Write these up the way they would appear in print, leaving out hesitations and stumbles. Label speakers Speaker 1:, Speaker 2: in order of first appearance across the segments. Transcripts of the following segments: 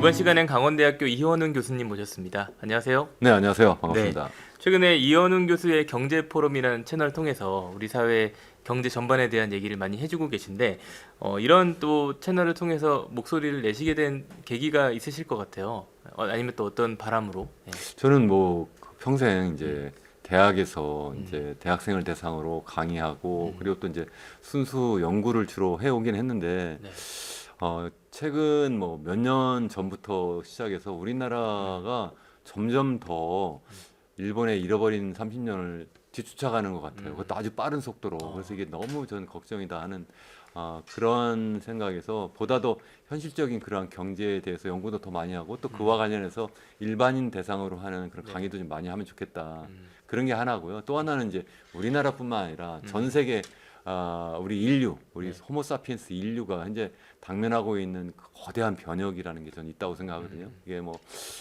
Speaker 1: 이번 시간엔 강원대학교 이현훈 교수님 모셨습니다. 안녕하세요.
Speaker 2: 네, 안녕하세요. 반갑습니다.
Speaker 1: 최근에 이현훈 교수의 경제포럼이라는 채널을 통해서 우리 사회 경제 전반에 대한 얘기를 많이 해주고 계신데 이런 또 채널을 통해서 목소리를 내시게 된 계기가 있으실 것 같아요. 아니면 또 어떤 바람으로? 네.
Speaker 2: 저는 뭐 평생 이제 대학에서 이제 대학생을 대상으로 강의하고 그리고 또 이제 순수 연구를 주로 해오긴 했는데
Speaker 1: 네.
Speaker 2: 최근 뭐 몇 년 전부터 시작해서 우리나라가 점점 더 일본의 잃어버린 30년을 뒤쫓아가는 것 같아요. 그것도 아주 빠른 속도로. 그래서 이게 너무 저는 걱정이다 하는 그런 생각에서 보다 더 현실적인 그러한 경제에 대해서 연구도 더 많이 하고 또 그와 관련해서 일반인 대상으로 하는 그런 강의도 좀 많이 하면 좋겠다. 그런 게 하나고요. 또 하나는 이제 우리나라뿐만 아니라 전 세계 우리 인류, 우리 호모사피엔스 인류가 현재 당면하고 있는 그 거대한 변혁이라는 게 저는 있다고 생각하거든요. 이게 뭐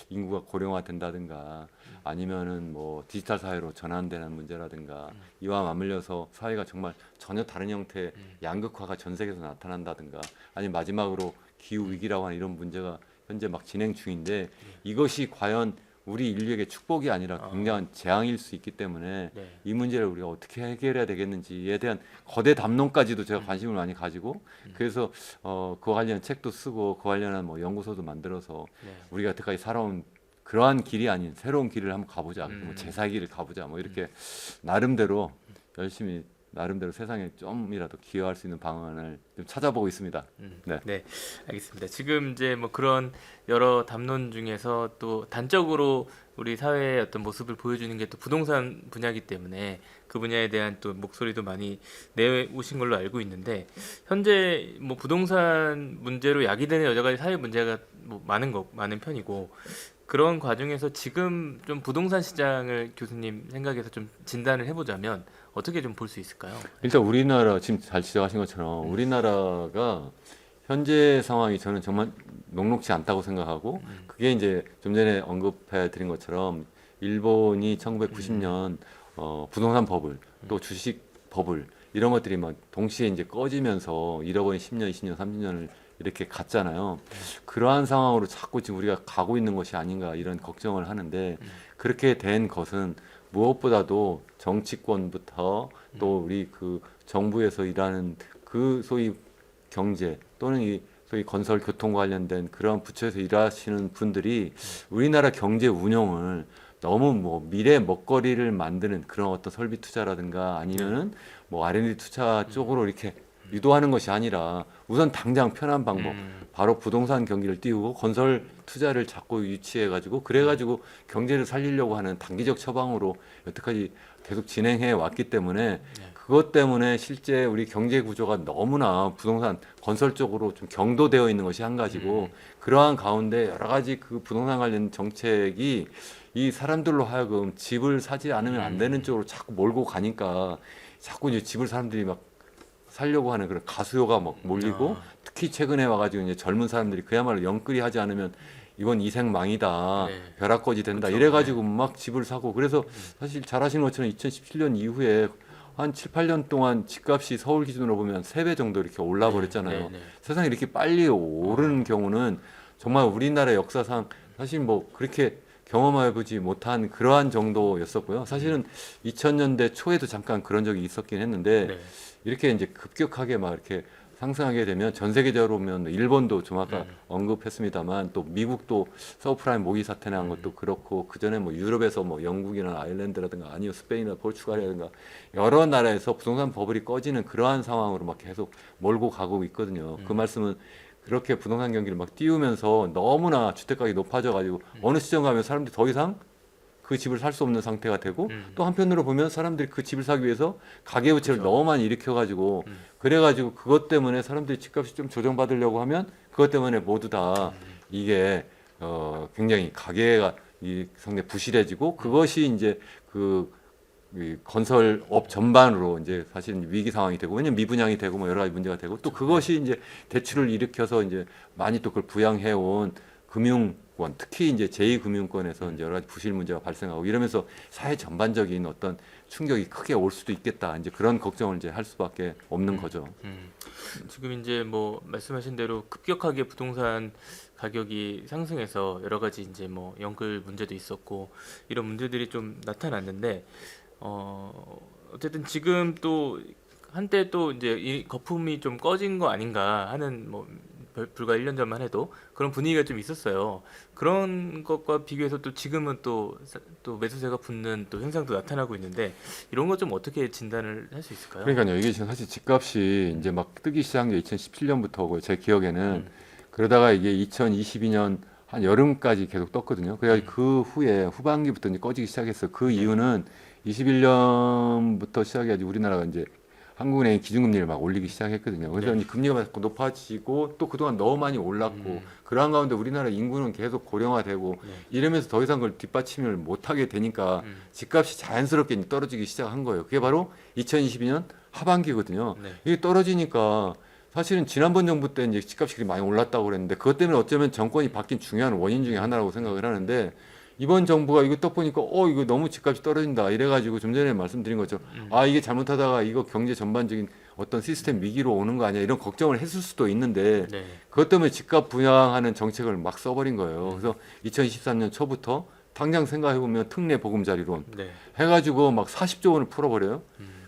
Speaker 2: 인구가 고령화된다든가 아니면은 뭐 디지털 사회로 전환되는 문제라든가 이와 맞물려서 사회가 정말 전혀 다른 형태의 양극화가 전 세계에서 나타난다든가 아니면 마지막으로 기후 위기라고 하는 이런 문제가 현재 막 진행 중인데 이것이 과연 우리 인류에게 축복이 아니라 굉장한 재앙일 수 있기 때문에 이 문제를 우리가 어떻게 해결해야 되겠는지에 대한 거대 담론까지도 제가 관심을 많이 가지고 그래서 그와 관련한 책도 쓰고 그와 관련한 뭐 연구소도 만들어서 우리가 여태까지 살아온 그러한 길이 아닌 새로운 길을 한번 가보자, 뭐 제사의 길을 가보자, 뭐 이렇게 나름대로 열심히 나름대로 세상에 좀이라도 기여할 수 있는 방안을 좀 찾아보고 있습니다.
Speaker 1: 네, 알겠습니다. 지금 이제 뭐 그런 여러 담론 중에서 또 단적으로 우리 사회의 어떤 모습을 보여주는 게 또 부동산 분야이기 때문에 그 분야에 대한 또 목소리도 많이 내오신 걸로 알고 있는데 현재 뭐 부동산 문제로 야기되는 여러 가지 사회 문제가 뭐 많은 편이고 그런 과정에서 지금 좀 부동산 시장을 교수님 생각에서 좀 진단을 해보자면 어떻게 좀 볼 수 있을까요?
Speaker 2: 일단 우리나라 지금 잘 지적하신 것처럼 우리나라가 현재 상황이 저는 정말 녹록지 않다고 생각하고 그게 이제 좀 전에 언급해 드린 것처럼 일본이 1990년 부동산 버블 또 주식 버블 이런 것들이 막 동시에 이제 꺼지면서 잃어버린 10년, 20년, 30년을 이렇게 갔잖아요. 그러한 상황으로 자꾸 지금 우리가 가고 있는 것이 아닌가 이런 걱정을 하는데 그렇게 된 것은 무엇보다도 정치권부터 또 우리 그 정부에서 일하는 그 소위 경제 또는 이 소위 건설 교통 관련된 그런 부처에서 일하시는 분들이 우리나라 경제 운영을 너무 뭐 미래 먹거리를 만드는 그런 어떤 설비 투자라든가 아니면은 뭐 R&D 투자 쪽으로 이렇게 유도하는 것이 아니라 우선 당장 편한 방법 바로 부동산 경기를 띄우고 건설 투자를 자꾸 유치해 가지고 그래 가지고 경제를 살리려고 하는 단기적 처방으로 여태까지 계속 진행해 왔기 때문에 그것 때문에 실제 우리 경제 구조가 너무나 부동산 건설 쪽으로 좀 경도되어 있는 것이 한 가지고 그러한 가운데 여러 가지 그 부동산 관련 정책이 이 사람들로 하여금 집을 사지 않으면 안 되는 쪽으로 자꾸 몰고 가니까 자꾸 이제 집을 사람들이 막 살려고 하는 그런 가수요가 막 몰리고 특히 최근에 와가지고 이제 젊은 사람들이 그야말로 영끌이 하지 않으면 이번 이생망이다 벼락거지 된다
Speaker 1: 그렇죠.
Speaker 2: 이래가지고 막 집을 사고 그래서 사실 잘 아시는 것처럼 2017년 이후에 한 7, 8년 동안 집값이 서울 기준으로 보면 3배 정도 이렇게 올라 버렸잖아요. 세상에 이렇게 빨리 오르는 경우는 정말 우리나라 역사상 사실 뭐 그렇게 경험해보지 못한 그러한 정도였었고요. 사실은 2000년대 초에도 잠깐 그런 적이 있었긴 했는데 이렇게 이제 급격하게 막 이렇게 상승하게 되면 전 세계적으로 보면 일본도 좀 아까 언급했습니다만 또 미국도 서브프라임 모기 사태 난 것도 그렇고 그 전에 뭐 유럽에서 뭐 영국이나 아일랜드라든가 아니요 스페인이나 포르투갈이라든가 여러 나라에서 부동산 버블이 꺼지는 그러한 상황으로 막 계속 몰고 가고 있거든요. 그 말씀은 그렇게 부동산 경기를 막 띄우면서 너무나 주택가격이 높아져 가지고 어느 시점 가면 사람들이 더 이상 그 집을 살 수 없는 상태가 되고 또 한편으로 보면 사람들이 그 집을 사기 위해서 가계부채를 너무 많이 일으켜가지고 그래가지고 그것 때문에 사람들이 집값이 좀 조정받으려고 하면 그것 때문에 모두 다 이게 굉장히 가계가 상당히 부실해지고 그것이 이제 이 건설업 전반으로 이제 사실 위기 상황이 되고 왜냐면 미분양이 되고 뭐 여러 가지 문제가 되고 또 그것이 이제 대출을 일으켜서 이제 많이 또 그걸 부양해 온 금융권 특히 이제 제2금융권에서 이제 여러 가지 부실 문제가 발생하고 이러면서 사회 전반적인 어떤 충격이 크게 올 수도 있겠다. 이제 그런 걱정을 이제 할 수밖에 없는 거죠.
Speaker 1: 지금 이제 뭐 말씀하신 대로 급격하게 부동산 가격이 상승해서 여러 가지 이제 뭐 연끌 문제도 있었고 이런 문제들이 좀 나타났는데 어쨌든 지금 또 한때 또 이제 이 거품이 좀 꺼진 거 아닌가 하는 뭐 불과 1년 전만 해도 그런 분위기가 좀 있었어요. 그런 것과 비교해서 또 지금은 또 매수세가 붙는 또 현상도 나타나고 있는데 이런 거 좀 어떻게 진단을 할 수 있을까요?
Speaker 2: 그러니까요. 이게 지금 사실 집값이 이제 막 뜨기 시작한 게 2017년부터고 제 기억에는 그러다가 이게 2022년 한 여름까지 계속 떴거든요. 그래가지고 그 후에 후반기부터 이제 꺼지기 시작했어요. 그 이유는 21년부터 시작해가지고 우리나라가 이제 한국은행이 기준금리를 막 올리기 시작했거든요. 그래서 이제 금리가 자꾸 높아지고 또 그동안 너무 많이 올랐고 그러한 가운데 우리나라 인구는 계속 고령화되고 이러면서 더 이상 그걸 뒷받침을 못하게 되니까 집값이 자연스럽게 이제 떨어지기 시작한 거예요. 그게 바로 2022년 하반기거든요.
Speaker 1: 네.
Speaker 2: 이게 떨어지니까 사실은 지난번 정부 때 이제 집값이 많이 올랐다고 그랬는데 그것 때문에 어쩌면 정권이 바뀐 중요한 원인 중에 하나라고 생각을 하는데 이번 정부가 이거 딱 보니까 이거 너무 집값이 떨어진다 이래가지고 좀 전에 말씀드린 것처럼 이게 잘못하다가 이거 경제 전반적인 어떤 시스템 위기로 오는 거 아니야 이런 걱정을 했을 수도 있는데
Speaker 1: 네.
Speaker 2: 그것 때문에 집값 부양하는 정책을 막 써버린 거예요. 그래서 2023년 초부터 당장 생각해보면 특례 보금자리론
Speaker 1: 네.
Speaker 2: 해가지고 막 40조 원을 풀어버려요.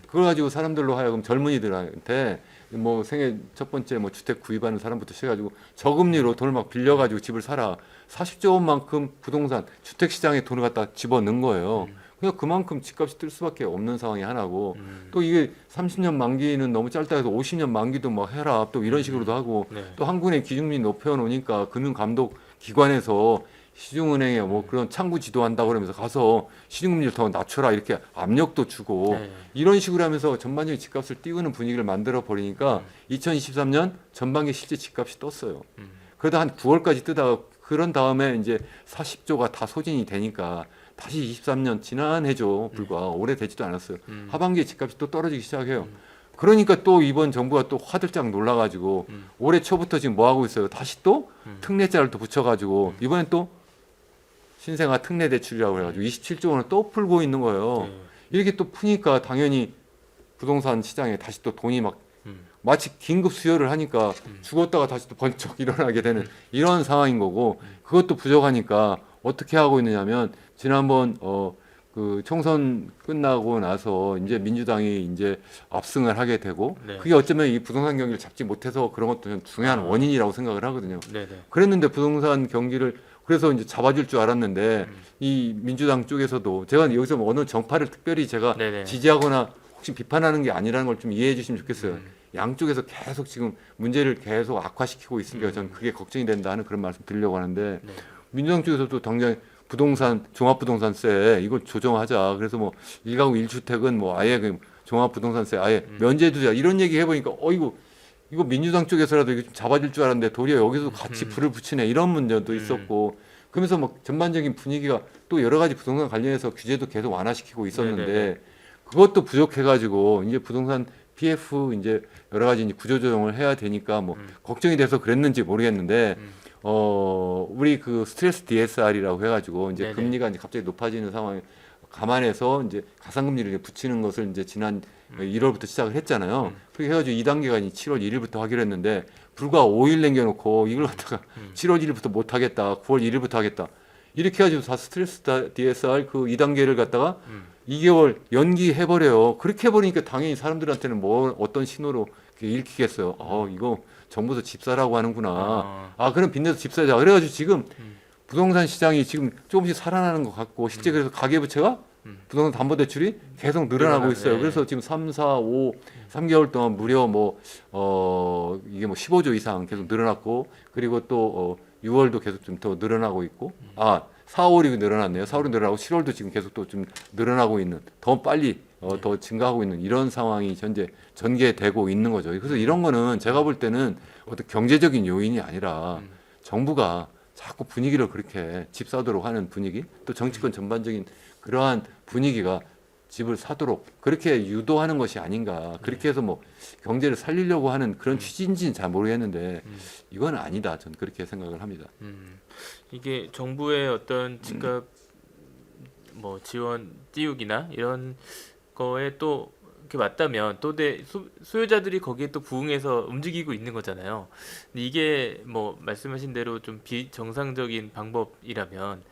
Speaker 2: 그걸 가지고 사람들로 하여금 젊은이들한테 뭐 생애 첫 번째 뭐 주택 구입하는 사람부터 시작해가지고 저금리로 돈을 막 빌려가지고 집을 사라. 40조 원만큼 부동산 주택 시장에 돈을 갖다 집어넣은 거예요. 그러니까 그만큼 집값이 뜰 수밖에 없는 상황이 하나고 또 이게 30년 만기는 너무 짧다 해서 50년 만기도 막 해라 또 이런 식으로도 하고
Speaker 1: 네.
Speaker 2: 또 한국은행 기준금리 높여놓으니까 금융감독 기관에서 시중은행에 뭐 그런 창구 지도한다고 그러면서 가서 시중금리를 더 낮춰라 이렇게 압력도 주고
Speaker 1: 네.
Speaker 2: 이런 식으로 하면서 전반적인 집값을 띄우는 분위기를 만들어 버리니까 2023년 전반기 실제 집값이 떴어요. 그러다 한 9월까지 뜨다가 그런 다음에 이제 40조가 다 소진이 되니까 다시 23년 지난해죠 불과 오래 되지도 않았어요. 하반기에 집값이 또 떨어지기 시작해요. 그러니까 또 이번 정부가 또 화들짝 놀라가지고 올해 초부터 지금 뭐 하고 있어요? 다시 또 특례자를 또 붙여가지고 이번엔 또 신생아 특례 대출이라고 해가지고 27조 원을 또 풀고 있는 거예요.
Speaker 1: 네.
Speaker 2: 이렇게 또 푸니까 당연히 부동산 시장에 다시 또 돈이 막 마치 긴급 수요를 하니까 죽었다가 다시 또 번쩍 일어나게 되는 이런 상황인 거고 그것도 부족하니까 어떻게 하고 있느냐면 지난번 그 총선 끝나고 나서 이제 민주당이 이제 압승을 하게 되고
Speaker 1: 네.
Speaker 2: 그게 어쩌면 이 부동산 경기를 잡지 못해서 그런 것도 좀 중요한 원인이라고 생각을 하거든요.
Speaker 1: 네.
Speaker 2: 그랬는데 부동산 경기를 그래서 이제 잡아줄 줄 알았는데 이 민주당 쪽에서도 제가 여기서 뭐 어느 정파를 특별히 제가
Speaker 1: 네네.
Speaker 2: 지지하거나 혹시 비판하는 게 아니라는 걸 좀 이해해 주시면 좋겠어요. 양쪽에서 계속 지금 문제를 계속 악화시키고 있으니까 저는 그게 걱정이 된다 하는 그런 말씀 드리려고 하는데
Speaker 1: 네.
Speaker 2: 민주당 쪽에서도 당장 부동산 종합부동산세 이걸 조정하자. 그래서 뭐 1가구 1주택은 뭐 아예 그 종합부동산세 아예 면제해두자 이런 얘기 해보니까 이거 민주당 쪽에서라도 이거 좀 잡아줄 줄 알았는데 도리어 여기서 같이 불을 붙이네 이런 문제도 있었고 그러면서 막 전반적인 분위기가 또 여러 가지 부동산 관련해서 규제도 계속 완화시키고 있었는데
Speaker 1: 네네네.
Speaker 2: 그것도 부족해가지고 이제 부동산 PF 이제 여러 가지 이제 구조조정을 해야 되니까 뭐 걱정이 돼서 그랬는지 모르겠는데 우리 그 스트레스 DSR이라고 해가지고 이제
Speaker 1: 네네.
Speaker 2: 금리가 이제 갑자기 높아지는 상황에 감안해서 이제 가상금리를 이제 붙이는 것을 이제 지난 1월부터 시작을 했잖아요. 그렇게 해가지고 2단계가 7월 1일부터 하기로 했는데 불과 5일 남겨놓고 이걸 갖다가 7월 1일부터 못 하겠다, 9월 1일부터 하겠다 이렇게 해가지고 다 스트레스 DSR 그 2단계를 갖다가 2개월 연기해버려요. 그렇게 해버리니까 당연히 사람들한테는 뭐 어떤 신호로 읽히겠어요. 이거 정부에서 집 사라고 하는구나. 그럼 빚내서 집 사자. 그래가지고 지금 부동산 시장이 지금 조금씩 살아나는 것 같고 실제 그래서 가계부채가 부동산 담보대출이 계속 늘어나고 있어요.
Speaker 1: 네.
Speaker 2: 그래서 지금 3, 4, 5, 3개월 동안 무려 뭐 이게 뭐 15조 이상 계속 늘어났고 그리고 또 6월도 계속 좀 더 늘어나고 있고 4, 5월이 늘어났네요. 4월이 늘어나고 7월도 지금 계속 또 좀 늘어나고 있는 더 빨리 더 증가하고 있는 이런 상황이 현재 전개되고 있는 거죠. 그래서 이런 거는 제가 볼 때는 어떤 경제적인 요인이 아니라 정부가 자꾸 분위기를 그렇게 집 사도록 하는 분위기 또 정치권 전반적인 그러한 분위기가 집을 사도록 그렇게 유도하는 것이 아닌가 그렇게 해서 뭐 경제를 살리려고 하는 그런 취지인지는 잘 모르겠는데 이건 아니다 저는 그렇게 생각을 합니다.
Speaker 1: 이게 정부의 어떤 집값 뭐 지원 띄우기나 이런 거에 또 이렇게 맞다면 또 수요자들이 거기에 또 부응해서 움직이고 있는 거잖아요. 근데 이게 뭐 말씀하신 대로 좀 비정상적인 방법이라면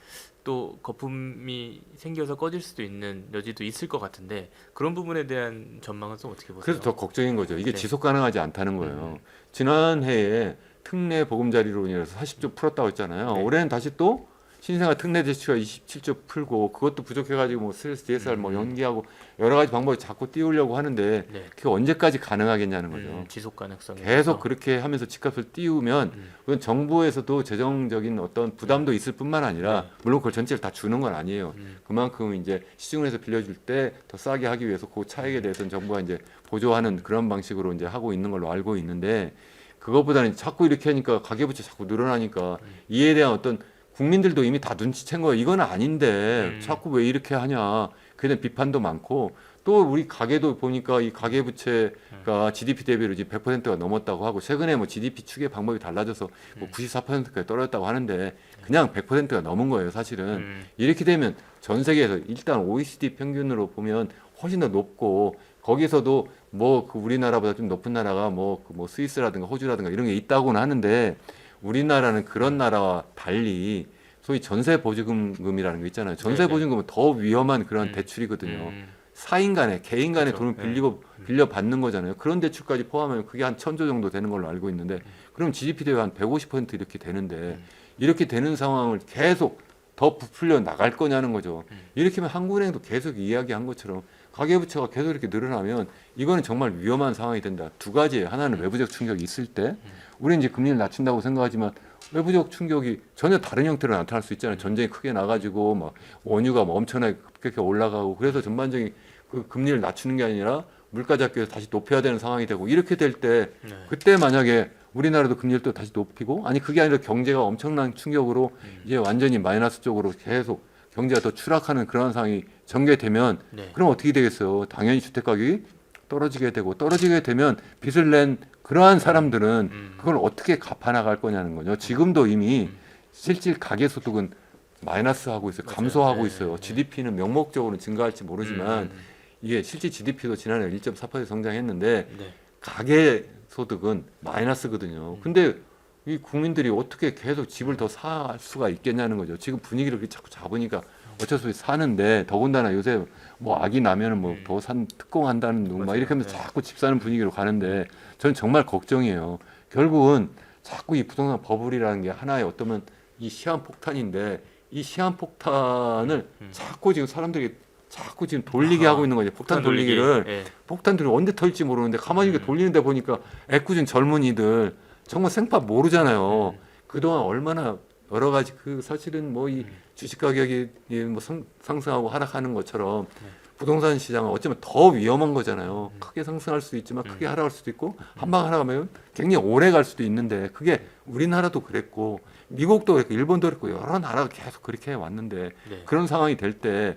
Speaker 1: 또 거품이 생겨서 꺼질 수도 있는 여지도 있을 것 같은데 그런 부분에 대한 전망은 좀 어떻게 보세요?
Speaker 2: 그래서 더 걱정인 거죠. 이게
Speaker 1: 네.
Speaker 2: 지속 가능하지 않다는 거예요. 지난 해에 특례 보금자리로 인해서 40조 풀었다고 했잖아요.
Speaker 1: 네.
Speaker 2: 올해는 다시 또 신생아 특례 대출가 27조 풀고 그것도 부족해가지고 뭐 스트레스 DSR 뭐 연기하고 여러 가지 방법을 자꾸 띄우려고 하는데
Speaker 1: 네.
Speaker 2: 그게 언제까지 가능하겠냐는 거죠.
Speaker 1: 지속 가능성이
Speaker 2: 계속
Speaker 1: 있어서.
Speaker 2: 그렇게 하면서 집값을 띄우면 그건 정부에서도 재정적인 어떤 부담도 있을 뿐만 아니라
Speaker 1: 네.
Speaker 2: 물론 그걸 전체를 다 주는 건 아니에요.
Speaker 1: 음.
Speaker 2: 그만큼 이제 시중에서 빌려줄 때 더 싸게 하기 위해서 그 차익에 대해서는 정부가 이제 보조하는 그런 방식으로 이제 하고 있는 걸로 알고 있는데 그것보다는 자꾸 이렇게 하니까 가계부채 자꾸 늘어나니까 이에 대한 어떤 국민들도 이미 다 눈치챈 거예요. 이건 아닌데 자꾸 왜 이렇게 하냐. 그에 대한 비판도 많고 또 우리 가계도 보니까 이 가계부채가 GDP 대비로 지금 100%가 넘었다고 하고 최근에 뭐 GDP 추계 방법이 달라져서 뭐 94%까지 떨어졌다고 하는데 그냥 100%가 넘은 거예요, 사실은. 이렇게 되면 전 세계에서 일단 OECD 평균으로 보면 훨씬 더 높고 거기서도 뭐 그 우리나라보다 좀 높은 나라가 뭐 스위스라든가 호주라든가 이런 게 있다고는 하는데 우리나라는 그런 나라와 달리 소위 전세 보증금이라는 거 있잖아요. 전세
Speaker 1: 네네.
Speaker 2: 보증금은 더 위험한 그런 대출이거든요. 사인 간에 개인 간에
Speaker 1: 그렇죠.
Speaker 2: 돈을 빌려 받는 거잖아요. 그런 대출까지 포함하면 그게 한 1,000조 정도 되는 걸로 알고 있는데 그럼 GDP 대비 한 150% 이렇게 되는데 이렇게 되는 상황을 계속 더 부풀려 나갈 거냐는 거죠. 이렇게 하면 한국은행도 계속 이야기한 것처럼 가계부채가 계속 이렇게 늘어나면 이거는 정말 위험한 상황이 된다. 두 가지예요. 하나는 외부적 충격이 있을 때 우리는 이제 금리를 낮춘다고 생각하지만 외부적 충격이 전혀 다른 형태로 나타날 수 있잖아요. 전쟁이 크게 나가지고 막 원유가 뭐 엄청나게 급격히 올라가고 그래서 전반적인 그 금리를 낮추는 게 아니라 물가 잡기에서 다시 높여야 되는 상황이 되고 이렇게 될 때
Speaker 1: 네.
Speaker 2: 그때 만약에 우리나라도 금리를 또 다시 높이고 아니 그게 아니라 경제가 엄청난 충격으로 이제 완전히 마이너스 쪽으로 계속 경제가 더 추락하는 그런 상황이 전개되면
Speaker 1: 네.
Speaker 2: 그럼 어떻게 되겠어요? 당연히 주택 가격이 떨어지게 되고 떨어지게 되면 빚을 낸 그러한 사람들은 그걸 어떻게 갚아 나갈 거냐는 거죠. 지금도 이미 실질 가계 소득은 마이너스 하고 있어요. 감소하고
Speaker 1: 네,
Speaker 2: 있어요.
Speaker 1: 네.
Speaker 2: GDP는 명목적으로는 증가할지 모르지만 이게 실질 GDP도 지난해 1.4% 성장했는데
Speaker 1: 네.
Speaker 2: 가계 소득은 마이너스거든요. 근데 이 국민들이 어떻게 계속 집을 더 살 수가 있겠냐는 거죠. 지금 분위기를 그렇게 자꾸 잡으니까 어쩔 수 없이 사는데 더군다나 요새 뭐 악이 나면은 뭐 더 산 특공한다는 둥 막
Speaker 1: 맞아요.
Speaker 2: 이렇게 하면서
Speaker 1: 네.
Speaker 2: 자꾸 집 사는 분위기로 가는데 저는 정말 걱정이에요. 결국은 자꾸 이 부동산 버블이라는 게 하나의 어쩌면 이 시한폭탄인데 이 시한폭탄을 자꾸 지금 사람들이 자꾸 지금 돌리게
Speaker 1: 아하.
Speaker 2: 하고 있는 거죠. 폭탄 돌리기를.
Speaker 1: 예.
Speaker 2: 폭탄들이 언제 털지 모르는데 가만히 이렇게 돌리는데 보니까 애꿎은 젊은이들 정말 생판 모르잖아요. 그동안 얼마나 여러 가지 그 사실은 뭐 이 주식 가격이 뭐 상승하고 하락하는 것처럼 부동산 시장은 어쩌면 더 위험한 거잖아요. 크게 상승할 수도 있지만 크게 하락할 수도 있고 한 방 하락하면 굉장히 오래 갈 수도 있는데 그게 우리나라도 그랬고 미국도 그랬고 일본도 그랬고 여러 나라가 계속 그렇게 해왔는데
Speaker 1: 네.
Speaker 2: 그런 상황이 될 때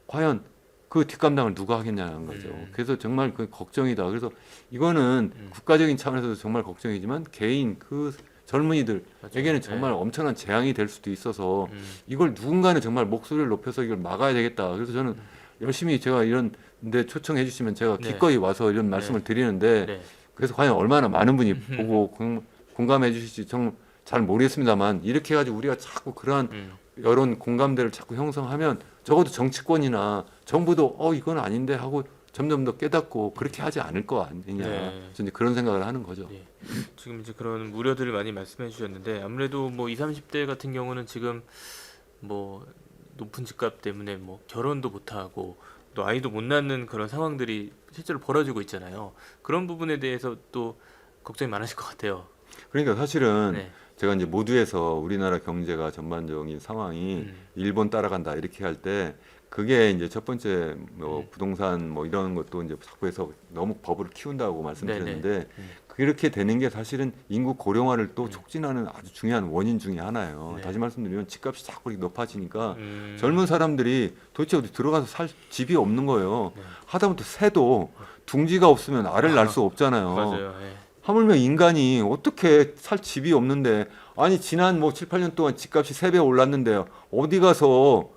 Speaker 2: 과연 그 뒷감당을 누가 하겠냐는 거죠. 그래서 정말 그 걱정이다. 그래서 이거는 국가적인 차원에서도 정말 걱정이지만 개인 그 젊은이들에게는 정말 엄청난 재앙이 될 수도 있어서 이걸 누군가는 정말 목소리를 높여서 이걸 막아야 되겠다. 그래서 저는 열심히 제가 이런 데 초청해 주시면 제가
Speaker 1: 네.
Speaker 2: 기꺼이 와서 이런 말씀을 드리는데
Speaker 1: 네.
Speaker 2: 그래서 과연 얼마나 많은 분이 보고 공감해 주실지 정말 잘 모르겠습니다만 이렇게 해가지고 우리가 자꾸 그러한 여론 공감대를 자꾸 형성하면 적어도 정치권이나 정부도 이건 아닌데 하고 점점 더 깨닫고 그렇게 하지 않을 거 아니냐.
Speaker 1: 네.
Speaker 2: 저는 이제 그런 생각을 하는 거죠.
Speaker 1: 네. 지금 이제 그런 우려들을 많이 말씀해 주셨는데 아무래도 뭐 20, 30대 같은 경우는 지금 뭐 높은 집값 때문에 뭐 결혼도 못 하고 또 아이도 못 낳는 그런 상황들이 실제로 벌어지고 있잖아요. 그런 부분에 대해서 또 걱정이 많으실 것 같아요.
Speaker 2: 그러니까 사실은
Speaker 1: 네.
Speaker 2: 제가 이제 모두에서 우리나라 경제가 전반적인 상황이 일본 따라간다 이렇게 할 때 그게 이제 첫 번째 뭐 부동산 뭐 이런 것도 이제 자꾸 해서 너무 버블을 키운다고 말씀드렸는데 그렇게 되는 게 사실은 인구 고령화를 또 촉진하는 아주 중요한 원인 중에 하나예요.
Speaker 1: 네.
Speaker 2: 다시 말씀드리면 집값이 자꾸 이렇게 높아지니까 젊은 사람들이 도대체 어디 들어가서 살 집이 없는 거예요. 하다못해 새도 둥지가 없으면 알을 낳을 수 없잖아요.
Speaker 1: 맞아요. 예.
Speaker 2: 하물며 인간이 어떻게 살 집이 없는데 아니 지난 뭐 7, 8년 동안 집값이 3배 올랐는데 어디 가서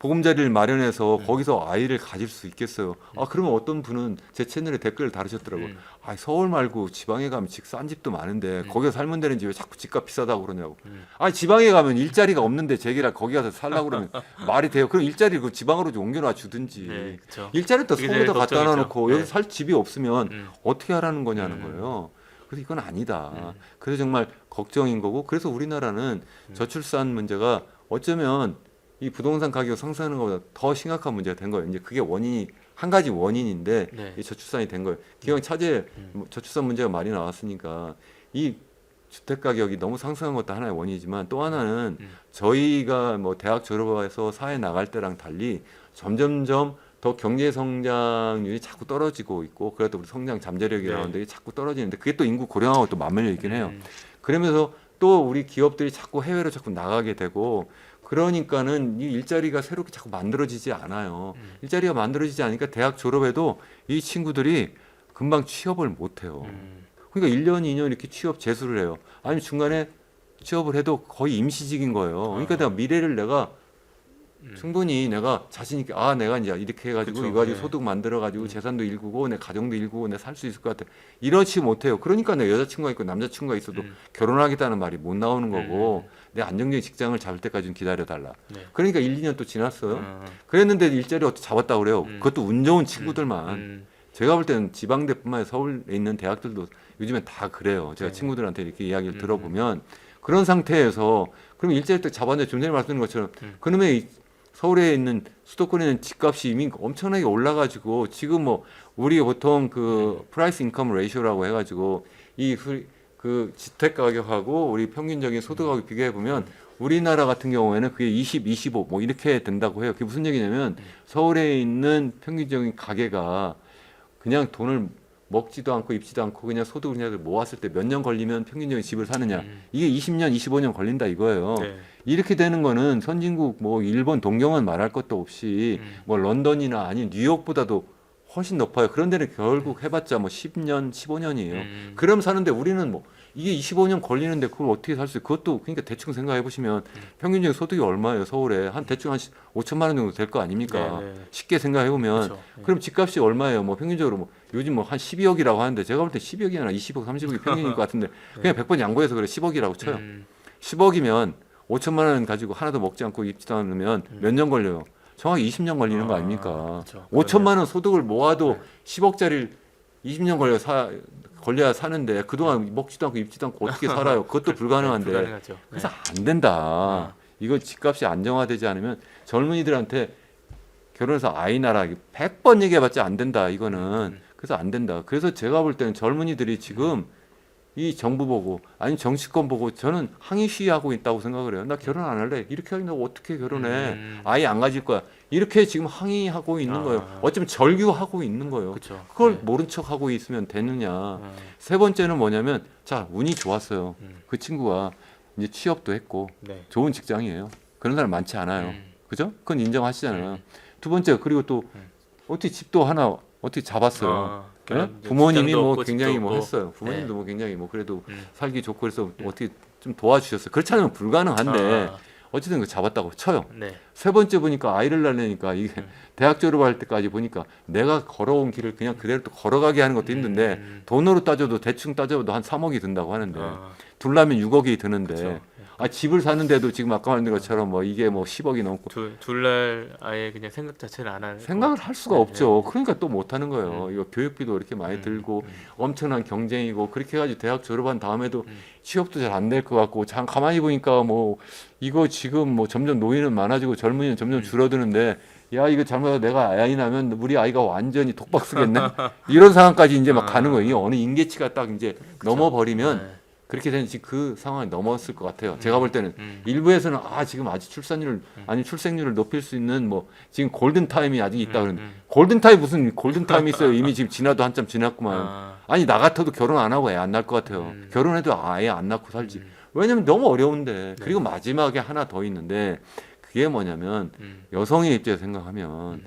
Speaker 2: 보금자리를 마련해서 거기서 아이를 가질 수 있겠어요. 아 그러면 어떤 분은 제 채널에 댓글을 달으셨더라고요. 아 서울 말고 지방에 가면 싼 집도 많은데 거기서 살면 되는지 왜 자꾸 집값 비싸다고 그러냐고. 아 지방에 가면 일자리가 없는데 제기라 거기 가서 살라고 그러면 말이 돼요. 그럼 일자리 그 지방으로 좀 옮겨놔 주든지.
Speaker 1: 네, 그쵸.
Speaker 2: 일자리 또
Speaker 1: 그게
Speaker 2: 서울에다
Speaker 1: 제일
Speaker 2: 갖다
Speaker 1: 걱정이죠.
Speaker 2: 놔놓고
Speaker 1: 네.
Speaker 2: 여기 살 집이 없으면
Speaker 1: 음.
Speaker 2: 어떻게 하라는 거냐는 거예요. 그래서 이건 아니다. 그래서 정말 걱정인 거고 그래서 우리나라는 저출산 문제가 어쩌면 이 부동산 가격 상승하는 것보다 더 심각한 문제가 된 거예요. 이제 그게 원인이 한 가지 원인인데
Speaker 1: 네.
Speaker 2: 이 저출산이 된 거예요. 기왕 차제 저출산 문제가 많이 나왔으니까 이 주택 가격이 너무 상승한 것도 하나의 원인이지만 또 하나는 저희가 뭐 대학 졸업해서 사회 나갈 때랑 달리 점점점 더 경제 성장률이 자꾸 떨어지고 있고 그래도 우리 성장 잠재력이라는
Speaker 1: 네.
Speaker 2: 게 자꾸 떨어지는데 그게 또 인구 고령화하고 또 맞물려 있긴 해요. 그러면서 또 우리 기업들이 자꾸 해외로 자꾸 나가게 되고 그러니까는 이 일자리가 새롭게 자꾸 만들어지지 않아요. 일자리가 만들어지지 않으니까 대학 졸업해도 이 친구들이 금방 취업을 못 해요. 그러니까 1년, 2년 이렇게 취업 재수를 해요. 아니면 중간에 취업을 해도 거의 임시직인 거예요. 그러니까 내가 미래를 내가 충분히 내가 자신 있게 아 내가 이제 이렇게 해가지고
Speaker 1: 그쵸,
Speaker 2: 이거 가지고
Speaker 1: 네.
Speaker 2: 소득 만들어가지고 재산도 일구고 내 가정도 일구고 내 살 수 있을 것 같아. 이렇지 못해요. 그러니까 내 여자친구가 있고 남자친구가 있어도 결혼하겠다는 말이 못 나오는 거고 내 안정적인 직장을 잡을 때까지 좀 기다려달라.
Speaker 1: 네.
Speaker 2: 그러니까 1, 2년 또 지났어요. 그랬는데 일자리 어떻게 잡았다고 그래요. 그것도 운 좋은 친구들만. 제가 볼 때는 지방대뿐만 아니라 서울에 있는 대학들도 요즘엔 다 그래요. 제가
Speaker 1: 네.
Speaker 2: 친구들한테 이렇게 이야기를 들어보면 그런 상태에서 그럼 일자리 때 잡았는데 좀 전에 말씀드린 것처럼 그러면 이 서울에 있는 수도권에 있는 집값이 이미 엄청나게 올라가지고 지금 뭐 우리 보통 그 프라이스 인컴 레이쇼라고 해가지고 그 주택 가격하고 우리 평균적인 소득 가격 비교해 보면 우리나라 같은 경우에는 그게 20, 25 뭐 이렇게 된다고 해요. 그게 무슨 얘기냐면 서울에 있는 평균적인 가계가 그냥 돈을 먹지도 않고 입지도 않고 그냥 소득을 그냥 모았을 때 몇 년 걸리면 평균적인 집을 사느냐. 이게 20년, 25년 걸린다 이거예요.
Speaker 1: 네.
Speaker 2: 이렇게 되는 거는 선진국 뭐 일본 동경은 말할 것도 없이 뭐 런던이나 아니 뉴욕보다도 훨씬 높아요. 그런 데는 결국 해봤자 뭐 10년, 15년이에요. 그럼 사는데 우리는 뭐 이게 25년 걸리는데 그걸 어떻게 살 수 있어요? 그것도 그러니까 대충 생각해 보시면 평균적인 소득이 얼마예요? 서울에 한 대충 한 5천만 원 정도 될 거 아닙니까?
Speaker 1: 네, 네.
Speaker 2: 쉽게 생각해 보면
Speaker 1: 그쵸. 네.
Speaker 2: 그럼 집값이 얼마예요? 뭐 평균적으로 뭐 요즘 뭐 한 12억이라고 하는데 제가 볼 때 12억이 아니라 20억, 30억이 평균일 것 같은데 그냥 100번 양보해서 그래 10억이라고 쳐요. 10억이면 5천만 원 가지고 하나도 먹지 않고 입지도 않으면 몇 년 걸려요? 정확히 20년 걸리는 거 아닙니까?
Speaker 1: 그쵸.
Speaker 2: 5천만 원 소득을 모아도
Speaker 1: 네.
Speaker 2: 10억짜리를 20년 걸려야 사는데 그동안 먹지도 않고 입지도 않고 어떻게 살아요? 그것도 불가능한데.
Speaker 1: 불가능하죠. 네.
Speaker 2: 그래서 안 된다. 이거 집값이 안정화되지 않으면 젊은이들한테 결혼해서 아이 낳아라 100번 얘기해봤자 안 된다. 이거는 그래서 안 된다. 그래서 제가 볼 때는 젊은이들이 지금 이 정부 보고 아니 정치권 보고 저는 항의 시위하고 있다고 생각을 해요. 나 결혼 안 할래. 이렇게 하면 어떻게 결혼해? 아이 안 가질 거야. 이렇게 지금 항의하고 있는 거예요. 어쩌면 절규하고 있는 거예요.
Speaker 1: 그쵸.
Speaker 2: 그걸
Speaker 1: 네.
Speaker 2: 모른 척 하고 있으면 되느냐. 세 번째는 뭐냐면 자 운이 좋았어요. 그 친구가 이제 취업도 했고
Speaker 1: 네.
Speaker 2: 좋은 직장이에요. 그런 사람 많지 않아요. 그죠? 그건 인정하시잖아요. 두 번째 그리고 또 어떻게 집도 하나 어떻게 잡았어요. 네?
Speaker 1: 그런
Speaker 2: 부모님이
Speaker 1: 직장도
Speaker 2: 뭐
Speaker 1: 없고
Speaker 2: 굉장히
Speaker 1: 집도
Speaker 2: 뭐
Speaker 1: 없고.
Speaker 2: 했어요. 부모님도
Speaker 1: 네.
Speaker 2: 뭐 굉장히 뭐 그래도 살기 좋고 그래서 어떻게 좀 도와주셨어요. 그렇지 않으면 불가능한데 어쨌든 그 잡았다고 쳐요.
Speaker 1: 네.
Speaker 2: 세 번째 보니까 아이를 낳으니까 이게 대학 졸업할 때까지 보니까 내가 걸어온 길을 그냥 그대로 또 걸어가게 하는 것도 힘든데 돈으로 따져도 대충 따져도 한 3억이 든다고 하는데 둘 낳으면 6억이 드는데
Speaker 1: 그쵸.
Speaker 2: 아 집을 사는데도 지금 아까 말한 것처럼 뭐 이게 뭐 10억이 넘고
Speaker 1: 둘날 아예 그냥 생각 자체를 안 하는
Speaker 2: 생각을 할 수가
Speaker 1: 네,
Speaker 2: 없죠. 그러니까 또 못하는 거예요. 이거 교육비도 이렇게 많이 들고 엄청난 경쟁이고 그렇게 해가지고 대학 졸업한 다음에도 취업도 잘 안 될 것 같고 참 가만히 보니까 뭐 이거 지금 뭐 점점 노인은 많아지고 젊은이는 점점 줄어드는데 야 이거 잘못하다 내가 아이 낳으면 우리 아이가 완전히 독박 쓰겠네 이런 상황까지 이제 막 가는 거예요. 이게 어느 임계치가 딱 이제 넘어버리면
Speaker 1: 네.
Speaker 2: 그렇게 되는 지금 그 상황이 넘었을 것 같아요. 제가 볼 때는 일부에서는 지금 아직 출산율 아니 출생률을 높일 수 있는 뭐 지금 골든 타임이 아직 있다 그러는데 골든 타임 무슨 골든 타임이 있어요. 이미 지금 지나도 한참 지났구만. 아니 나 같아도 결혼 안 하고 애 안 낳을 것 같아요. 결혼해도 아예 안 낳고 살지. 왜냐면 너무 어려운데. 그리고 마지막에 하나 더 있는데 그게 뭐냐면 여성의 입장에서 생각하면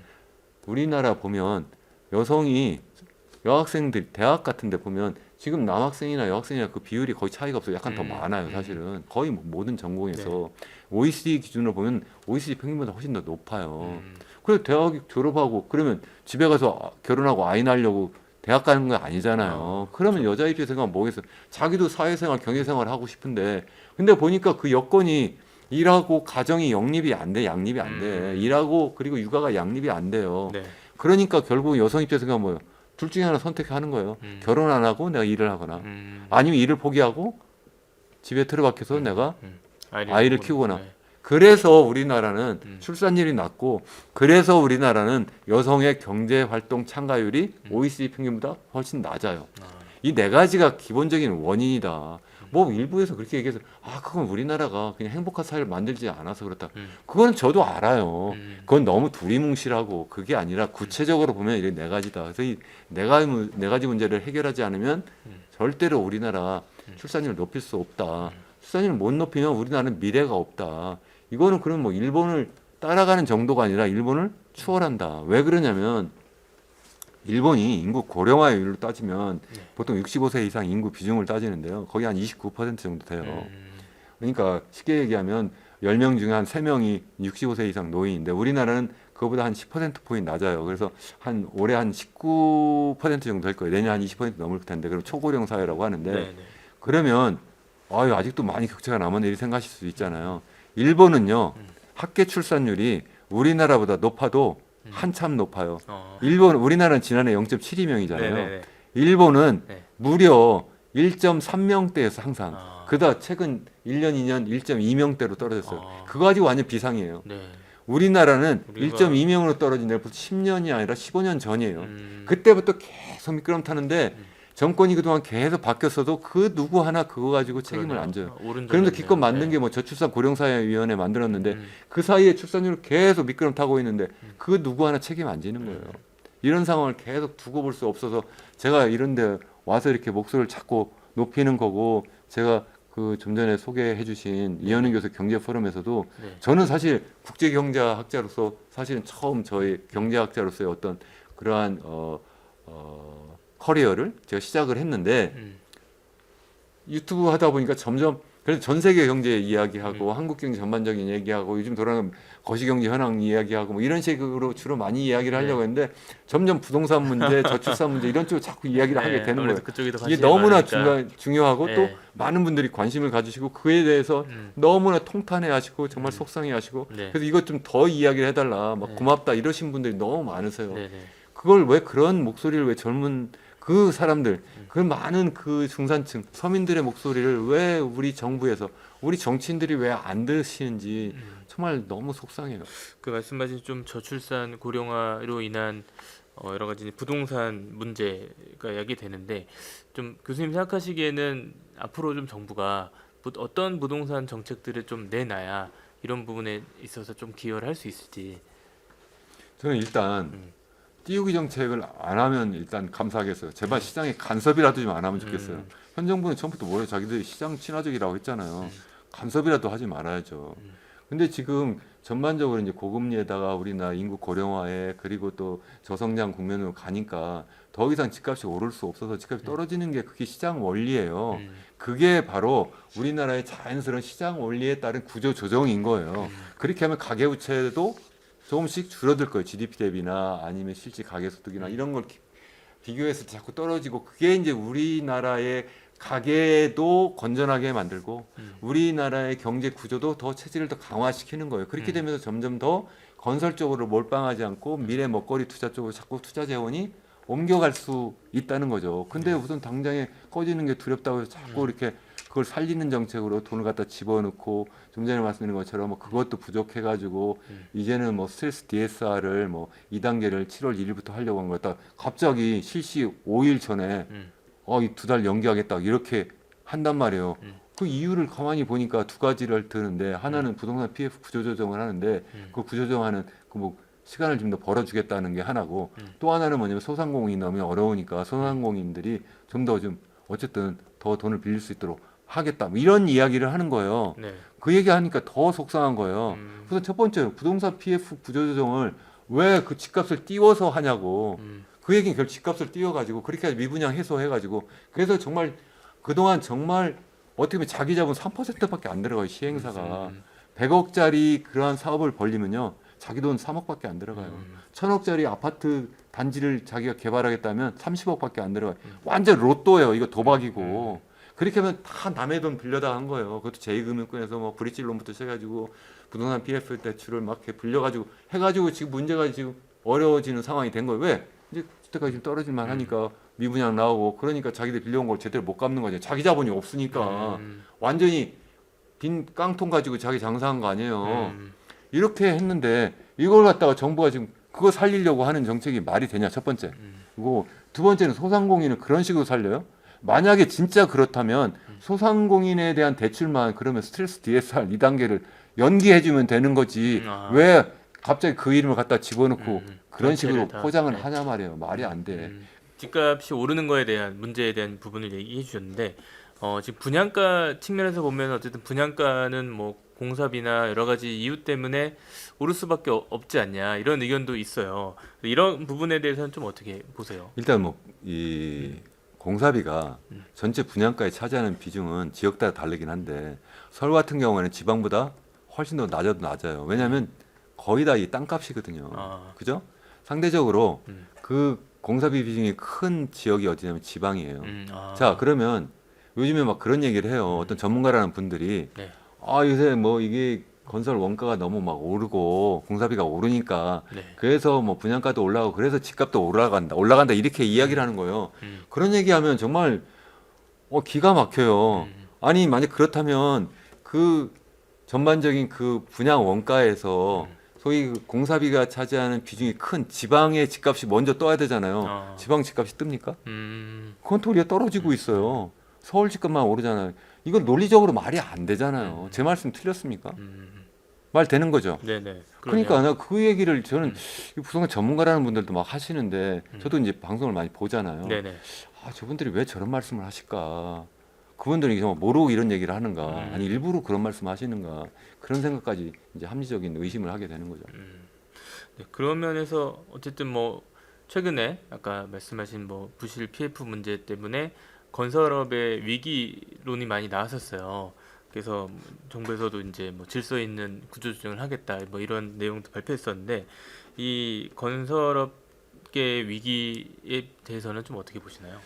Speaker 2: 우리나라 보면 여성이 여학생들 대학 같은 데 보면 지금 남학생이나 여학생이나 그 비율이 거의 차이가 없어요. 약간 더 많아요,
Speaker 1: 음.
Speaker 2: 사실은. 거의 모든 전공에서.
Speaker 1: 네.
Speaker 2: OECD 기준으로 보면 OECD 평균보다 훨씬 더 높아요.
Speaker 1: 음.
Speaker 2: 그래서 대학 졸업하고 그러면 집에 가서 결혼하고 아이 낳으려고 대학 가는 거 아니잖아요. 그러면 여자 입장에서 생각하면 뭐겠어요? 자기도 사회생활, 경제생활 하고 싶은데 근데 보니까 그 여건이 일하고 가정이 영립이 안 돼, 양립이 안 돼. 일하고 그리고 육아가 양립이 안 돼요.
Speaker 1: 네.
Speaker 2: 그러니까 결국 여성 입장에서 생각하면 뭐예요? 둘 중에 하나 선택하는 거예요. 결혼 안 하고 내가 일을 하거나 아니면 일을 포기하고 집에 틀어박혀서 내가 아이를 키우거나.
Speaker 1: 네.
Speaker 2: 그래서 우리나라는 출산율이 낮고 그래서 우리나라는 여성의 경제 활동 참가율이 OECD 평균보다 훨씬 낮아요. 이 네 가지가 기본적인 원인이다. 뭐 일부에서 그렇게 얘기해서 그건 우리나라가 그냥 행복한 사회를 만들지 않아서 그렇다. 그건 저도 알아요. 그건 너무 두리뭉실하고 그게 아니라 구체적으로 보면 이 네 가지다. 그래서 이 네 가지 문제를 해결하지 않으면 절대로 우리나라 출산율을 높일 수 없다. 출산율을 못 높이면 우리나라는 미래가 없다. 이거는 그럼 뭐 일본을 따라가는 정도가 아니라 일본을 추월한다. 왜 그러냐면 일본이 인구 고령화율로 따지면 보통 65세 이상 인구 비중을 따지는데요. 거의 한 29% 정도 돼요. 그러니까 쉽게 얘기하면 10명 중에 한 3명이 65세 이상 노인인데 우리나라는 그거보다 한 10%포인트 낮아요. 그래서 올해 한 19% 정도 될 거예요. 내년 한 20% 넘을 텐데 그럼 초고령 사회라고 하는데
Speaker 1: 네.
Speaker 2: 그러면 아직도 많이 격차가 남았네 이렇게 생각하실 수 있잖아요. 일본은요. 학계 출산율이 우리나라보다 높아도 한참 높아요. 우리나라는 지난해 0.72명이잖아요.
Speaker 1: 네네네.
Speaker 2: 일본은
Speaker 1: 네.
Speaker 2: 무려 1.3명대에서 항상.
Speaker 1: 아.
Speaker 2: 그다 최근 1년, 2년 1.2명대로 떨어졌어요. 그거 가지고 완전 비상이에요.
Speaker 1: 네.
Speaker 2: 우리나라는
Speaker 1: 우리가-
Speaker 2: 1.2명으로 떨어진 데가 벌써 10년이 아니라 15년 전이에요. 그때부터 계속 미끄럼 타는데 정권이 그동안 계속 바뀌었어도 그 누구 하나 그거 가지고 책임을 안 져요. 그런데 기껏 만든 게 뭐 저출산 고령사회위원회 만들었는데 그 사이에 출산율을 계속 미끄럼 타고 있는데 그 누구 하나 책임 안 지는 거예요. 이런 상황을 계속 두고 볼 수 없어서 제가 이런데 와서 이렇게 목소리를 자꾸 높이는 거고 제가 그 좀 전에 소개해 주신 이현은 교수 경제포럼에서도
Speaker 1: 네.
Speaker 2: 저는 사실 국제경제학자로서 사실은 처음 저희 경제학자로서의 어떤 그러한 커리어를 제가 시작을 했는데 유튜브 하다 보니까 점점 그래서 전 세계 경제 이야기하고 한국 경제 전반적인 얘기하고 요즘 돌아가는 거시경제 현황 이야기하고 뭐 이런 식으로 주로 많이 이야기를 하려고 했는데 점점 부동산 문제, 저출산 문제 이런 쪽으로 자꾸 이야기를 하게 되는 거예요.
Speaker 1: 그쪽이 더
Speaker 2: 이게
Speaker 1: 관심이
Speaker 2: 너무나
Speaker 1: 많으니까.
Speaker 2: 중요하고 또
Speaker 1: 네.
Speaker 2: 많은 분들이 관심을 가지시고 그에 대해서 너무나 통탄해하시고 정말 속상해하시고
Speaker 1: 네.
Speaker 2: 그래서 이것 좀 더 이야기를 해달라 막
Speaker 1: 네.
Speaker 2: 고맙다 이러신 분들이 너무 많으세요.
Speaker 1: 네네.
Speaker 2: 그걸 왜 그런 목소리를 왜 젊은 그 사람들 그 많은 그 중산층 서민들의 목소리를 왜 우리 정부에서 우리 정치인들이 왜 안 들으시는지 정말 너무 속상해요.
Speaker 1: 그 말씀하신 좀 저출산 고령화로 인한 여러 가지 부동산 문제가 야기되는데 좀 교수님 생각하시기에는 앞으로 좀 정부가 어떤 부동산 정책들을 좀 내놔야 이런 부분에 있어서 좀 기여를 할 수 있을지.
Speaker 2: 저는 일단 띄우기 정책을 안 하면 일단 감사하겠어요. 제발 시장에 간섭이라도 좀 안 하면 좋겠어요. 현 정부는 처음부터 뭐래 자기들이 시장 친화적이라고 했잖아요. 간섭이라도 하지 말아야죠. 근데 지금 전반적으로 이제 고금리에다가 우리나라 인구 고령화에 그리고 또 저성장 국면으로 가니까 더 이상 집값이 오를 수 없어서 집값이 떨어지는 게 그게 시장 원리예요. 그게 바로 우리나라의 자연스러운 시장 원리에 따른 구조 조정인 거예요. 그렇게 하면 가계부채도 조금씩 줄어들 거예요. GDP 대비나 아니면 실질 가계소득이나 이런 걸 비교해서 자꾸 떨어지고 그게 이제 우리나라의 가계도 건전하게 만들고 우리나라의 경제 구조도 더 체질을 더 강화시키는 거예요. 그렇게 되면서 점점 더 건설 쪽으로 몰빵하지 않고 미래 먹거리 투자 쪽으로 자꾸 투자 재원이 옮겨갈 수 있다는 거죠. 근데 우선 당장에 꺼지는 게 두렵다고 해서 자꾸 이렇게 그걸 살리는 정책으로 돈을 갖다 집어넣고 좀 전에 말씀드린 것처럼 뭐 그것도 부족해가지고 이제는 뭐 스트레스 DSR을 뭐 2단계를 7월 1일부터 하려고 한 거였다. 갑자기 실시 5일 전에 이 2달 연기하겠다 이렇게 한단 말이에요. 그 이유를 가만히 보니까 두 가지를 드는데 하나는 부동산 PF 구조조정을 하는데 그 구조조정하는 그 뭐 시간을 좀 더 벌어주겠다는 게 하나고 또 하나는 뭐냐면 소상공인이 너무 어려우니까 소상공인들이 좀 더 좀 어쨌든 더 돈을 빌릴 수 있도록 하겠다 뭐 이런 이야기를 하는 거예요.
Speaker 1: 네.
Speaker 2: 그 얘기하니까 더 속상한 거예요. 그래서 첫 번째 부동산 PF 구조조정을 왜 그 집값을 띄워서 하냐고. 그 얘기는 결국 집값을 띄워가지고 그렇게 해서 미분양 해소해가지고 그래서 정말 그동안 정말 어떻게 보면 자기 자본 3%밖에 안 들어가요 시행사가. 100억짜리 그러한 사업을 벌리면요 자기 돈 3억밖에 안 들어가요. 1000억짜리 아파트 단지를 자기가 개발하겠다면 30억밖에 안 들어가요. 완전 로또예요. 이거 도박이고. 그렇게 하면 다 남의 돈 빌려다 한 거예요. 그것도 제2금융권에서 뭐 브릿지 론부터 시작해가지고 부동산 PF 대출을 막 이렇게 빌려가지고 해가지고 지금 문제가 지금 어려워지는 상황이 된 거예요. 왜? 이제 주택가격이 좀 떨어질만 하니까 미분양 나오고 그러니까 자기들 빌려온 걸 제대로 못 갚는 거죠. 자기 자본이 없으니까 완전히 빈 깡통 가지고 자기 장사한 거 아니에요. 이렇게 했는데 이걸 갖다가 정부가 지금 그거 살리려고 하는 정책이 말이 되냐 첫 번째. 그리고 두 번째는 소상공인을 그런 식으로 살려요? 만약에 진짜 그렇다면 소상공인에 대한 대출만 그러면 스트레스 DSR 2단계를 연기해주면 되는 거지. 왜 갑자기 그 이름을 갖다 집어넣고 그런 식으로 포장을
Speaker 1: 네.
Speaker 2: 하냐 말이에요. 말이 안 돼.
Speaker 1: 집값이 오르는 거에 대한 문제에 대한 부분을 얘기해 주셨는데 지금 분양가 측면에서 보면 어쨌든 분양가는 뭐 공사비나 여러 가지 이유 때문에 오를 수밖에 없지 않냐 이런 의견도 있어요. 이런 부분에 대해서는 좀 어떻게 보세요?
Speaker 2: 일단 뭐 이 공사비가 전체 분양가에 차지하는 비중은 지역 따라 다르긴 한데 서울 같은 경우에는 지방보다 훨씬 더 낮아요. 왜냐하면 거의 다 이 땅값이거든요. 그죠? 상대적으로 그 공사비 비중이 큰 지역이 어디냐면 지방이에요. 자, 그러면 요즘에 막 그런 얘기를 해요. 어떤 전문가라는 분들이
Speaker 1: 네.
Speaker 2: 요새 뭐 이게 건설 원가가 너무 막 오르고 공사비가 오르니까
Speaker 1: 네.
Speaker 2: 그래서 뭐 분양가도 올라가고 그래서 집값도 올라간다 이렇게 이야기를 하는 거예요. 그런 얘기하면 정말 기가 막혀요. 아니 만약 그렇다면 그 전반적인 그 분양 원가에서 소위 그 공사비가 차지하는 비중이 큰 지방의 집값이 먼저 떠야 되잖아요. 지방 집값이 뜹니까? 그건 또 우리가 떨어지고 있어요. 서울 집값만 오르잖아요. 이건 논리적으로 말이 안 되잖아요. 제 말씀 틀렸습니까? 말 되는 거죠.
Speaker 1: 네네.
Speaker 2: 그러니까 나 그 얘기를 저는 이 부동산 전문가라는 분들도 막 하시는데 저도 이제 방송을 많이 보잖아요.
Speaker 1: 네네.
Speaker 2: 저분들이 왜 저런 말씀을 하실까? 그분들이 정말 모르고 이런 얘기를 하는가? 아니 일부러 그런 말씀 하시는가? 그런 생각까지 이제 합리적인 의심을 하게 되는 거죠.
Speaker 1: 네, 그런 면에서 어쨌든 뭐 최근에 아까 말씀하신 뭐 부실 PF 문제 때문에 건설업의 위기론이 많이 나왔었어요. 그래서 정부에서도 이제 뭐 질서 있는 구조조정을 하겠다 뭐 이런 내용도 발표했었는데 이 건설업계 위기에 대해서는 좀 어떻게 보시나요?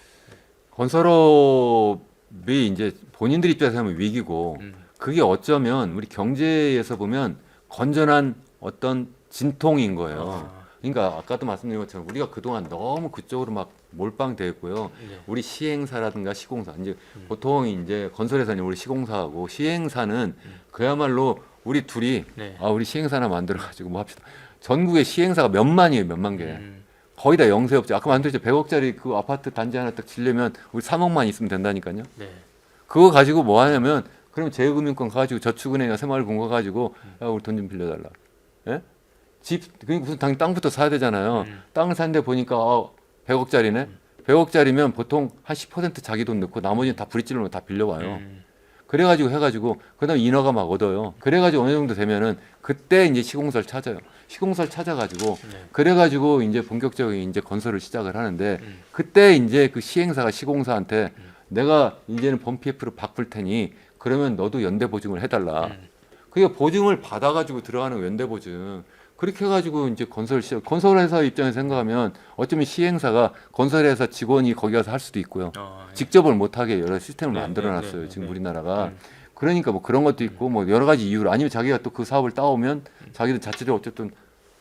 Speaker 2: 건설업이 이제 본인들 입장에서 하면 위기고 그게 어쩌면 우리 경제에서 보면 건전한 어떤 진통인 거예요. 그러니까 아까도 말씀드린 것처럼 우리가 그동안 너무 그쪽으로 막 몰빵돼 있고요.
Speaker 1: 네.
Speaker 2: 우리 시행사라든가 시공사 이제 보통 이제 건설회사는 우리 시공사하고 시행사는 그야말로 우리 둘이
Speaker 1: 네.
Speaker 2: 우리 시행사 하나 만들어 가지고 뭐 합시다. 전국에 시행사가 몇만 개. 거의 다 영세업자. 아까 말씀드렸죠. 100억짜리 그 아파트 단지 하나 딱 지려면 우리 3억만 있으면 된다니까요.
Speaker 1: 네.
Speaker 2: 그거 가지고 뭐 하냐면 그럼 제2금융권 가지고 저축은행이나 새마을금고 가지고 야 우리 돈 좀 빌려달라. 예? 집 그러니까 무슨 땅부터 사야 되잖아요. 땅을 사는데 보니까 100억짜리네. 100억짜리면 보통 한 10% 자기 돈 넣고 나머지는 다 브릿지로 다 빌려와요. 그래가지고 해가지고 그다음 인허가 막 얻어요. 그래가지고 어느 정도 되면은 그때 이제 시공사를 찾아요. 시공사를 찾아가지고
Speaker 1: 네.
Speaker 2: 그래가지고 이제 본격적인 이제 건설을 시작을 하는데 그때 이제 그 시행사가 시공사한테 내가 이제는 본 PF를 바꿀 테니 그러면 너도 연대 보증을 해달라. 그게 보증을 받아가지고 들어가는 연대 보증. 그렇게 해가지고 이제 건설회사 입장에서 생각하면 어쩌면 시행사가 건설회사 직원이 거기 가서 할 수도 있고요. 직접을 못하게 여러 시스템을
Speaker 1: 네,
Speaker 2: 만들어놨어요.
Speaker 1: 네, 네,
Speaker 2: 지금
Speaker 1: 네.
Speaker 2: 우리나라가. 그러니까 뭐 그런 것도 있고 뭐 여러 가지 이유로 아니면 자기가 또 그 사업을 따오면 자기들 자체적으로 어쨌든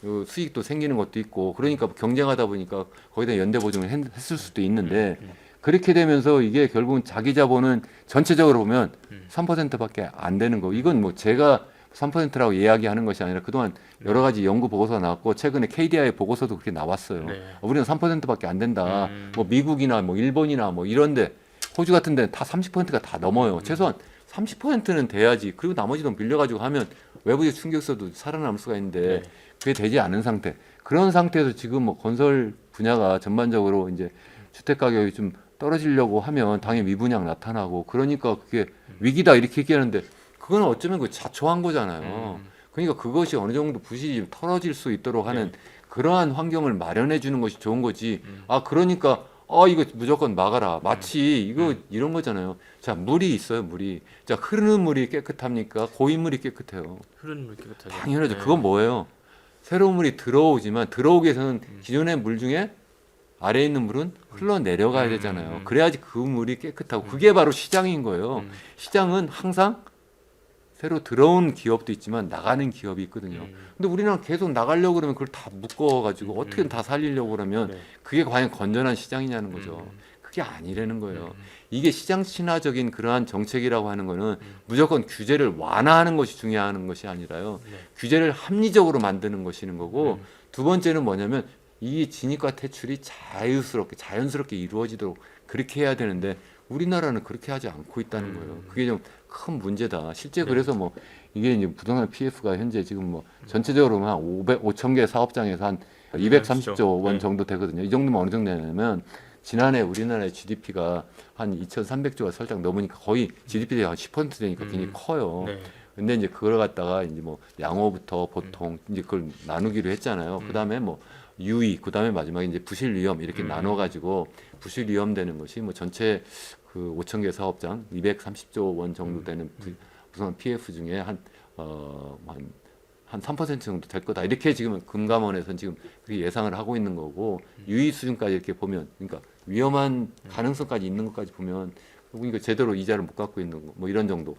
Speaker 2: 그 수익도 생기는 것도 있고 그러니까 경쟁하다 보니까 거기다 연대 보증을 했을 수도 있는데 그렇게 되면서 이게 결국은 자기 자본은 전체적으로 보면 3%밖에 안 되는 거. 이건 뭐 제가 3%라고 이야기하는 것이 아니라 그동안 여러 가지 연구 보고서가 나왔고 최근에 KDI 보고서도 그렇게 나왔어요.
Speaker 1: 네.
Speaker 2: 우리는 3%밖에 안 된다. 뭐 미국이나 뭐 일본이나 뭐 이런데 호주 같은 데는 다 30%가 다 넘어요. 최소한 30%는 돼야지. 그리고 나머지 돈 빌려가지고 하면 외부의 충격서도 살아남을 수가 있는데
Speaker 1: 네.
Speaker 2: 그게 되지 않은 상태. 그런 상태에서 지금 뭐 건설 분야가 전반적으로 이제 주택 가격이 좀 떨어지려고 하면 당연히 미분양 나타나고 그러니까 그게 위기다 이렇게 얘기하는데 그건 어쩌면 그 자초한 거잖아요. 그러니까 그것이 어느 정도 부실이 털어질 수 있도록 하는 그러한 환경을 마련해 주는 것이 좋은 거지. 아 그러니까 이거 무조건 막아라. 마치 이거 이런 거잖아요. 자 물이 있어요, 물이. 자 흐르는 물이 깨끗합니까? 고인물이 깨끗해요.
Speaker 1: 흐르는 물 깨끗하게.
Speaker 2: 당연하죠.
Speaker 1: 네.
Speaker 2: 그건 뭐예요? 새로운 물이 들어오지만 들어오기 위해서는 기존의 물 중에 아래에 있는 물은 흘러내려가야 되잖아요. 그래야지 그 물이 깨끗하고 그게 바로 시장인 거예요. 시장은 항상 새로 들어온 기업도 있지만 나가는 기업이 있거든요. 근데 우리나라 계속 나가려고 그러면 그걸 다 묶어가지고 어떻게든 다 살리려고 그러면
Speaker 1: 네.
Speaker 2: 그게 과연 건전한 시장이냐는 거죠. 그게 아니라는 거예요. 이게 시장 친화적인 그러한 정책이라고 하는 거는 무조건 규제를 완화하는 것이 중요한 것이 아니라요.
Speaker 1: 네.
Speaker 2: 규제를 합리적으로 만드는 것이는 거고 두 번째는 뭐냐면 이 진입과 퇴출이 자연스럽게 이루어지도록 그렇게 해야 되는데 우리나라는 그렇게 하지 않고 있다는 거예요. 그게 좀 큰 문제다. 실제
Speaker 1: 네.
Speaker 2: 그래서 뭐 이게 이제 부동산 PF가 현재 지금 뭐 전체적으로 한 5천 개 사업장에서 한 230조 원
Speaker 1: 네.
Speaker 2: 정도 되거든요. 이 정도면 어느 정도 되냐면 지난해 우리나라의 GDP가 한 2,300조가 살짝 넘으니까 거의 GDP가 한 10% 되니까 굉장히 커요.
Speaker 1: 네.
Speaker 2: 근데 이제 그걸 갖다가 이제 뭐 양호부터 보통 이제 그걸 나누기로 했잖아요. 그다음에 뭐 유의, 그다음에 마지막에 이제 부실 위험 이렇게 나눠 가지고 부실 위험 되는 것이 뭐 전체 그 5천 개 사업장 230조 원 정도 되는 부동산 PF 중에 한 3% 정도 될 거다. 이렇게 지금 금감원에서는 지금 그렇게 예상을 하고 있는 거고 유의 수준까지 이렇게 보면 그러니까 위험한 가능성까지 있는 것까지 보면 그러니까 제대로 이자를 못 갖고 있는 거 뭐 이런 정도.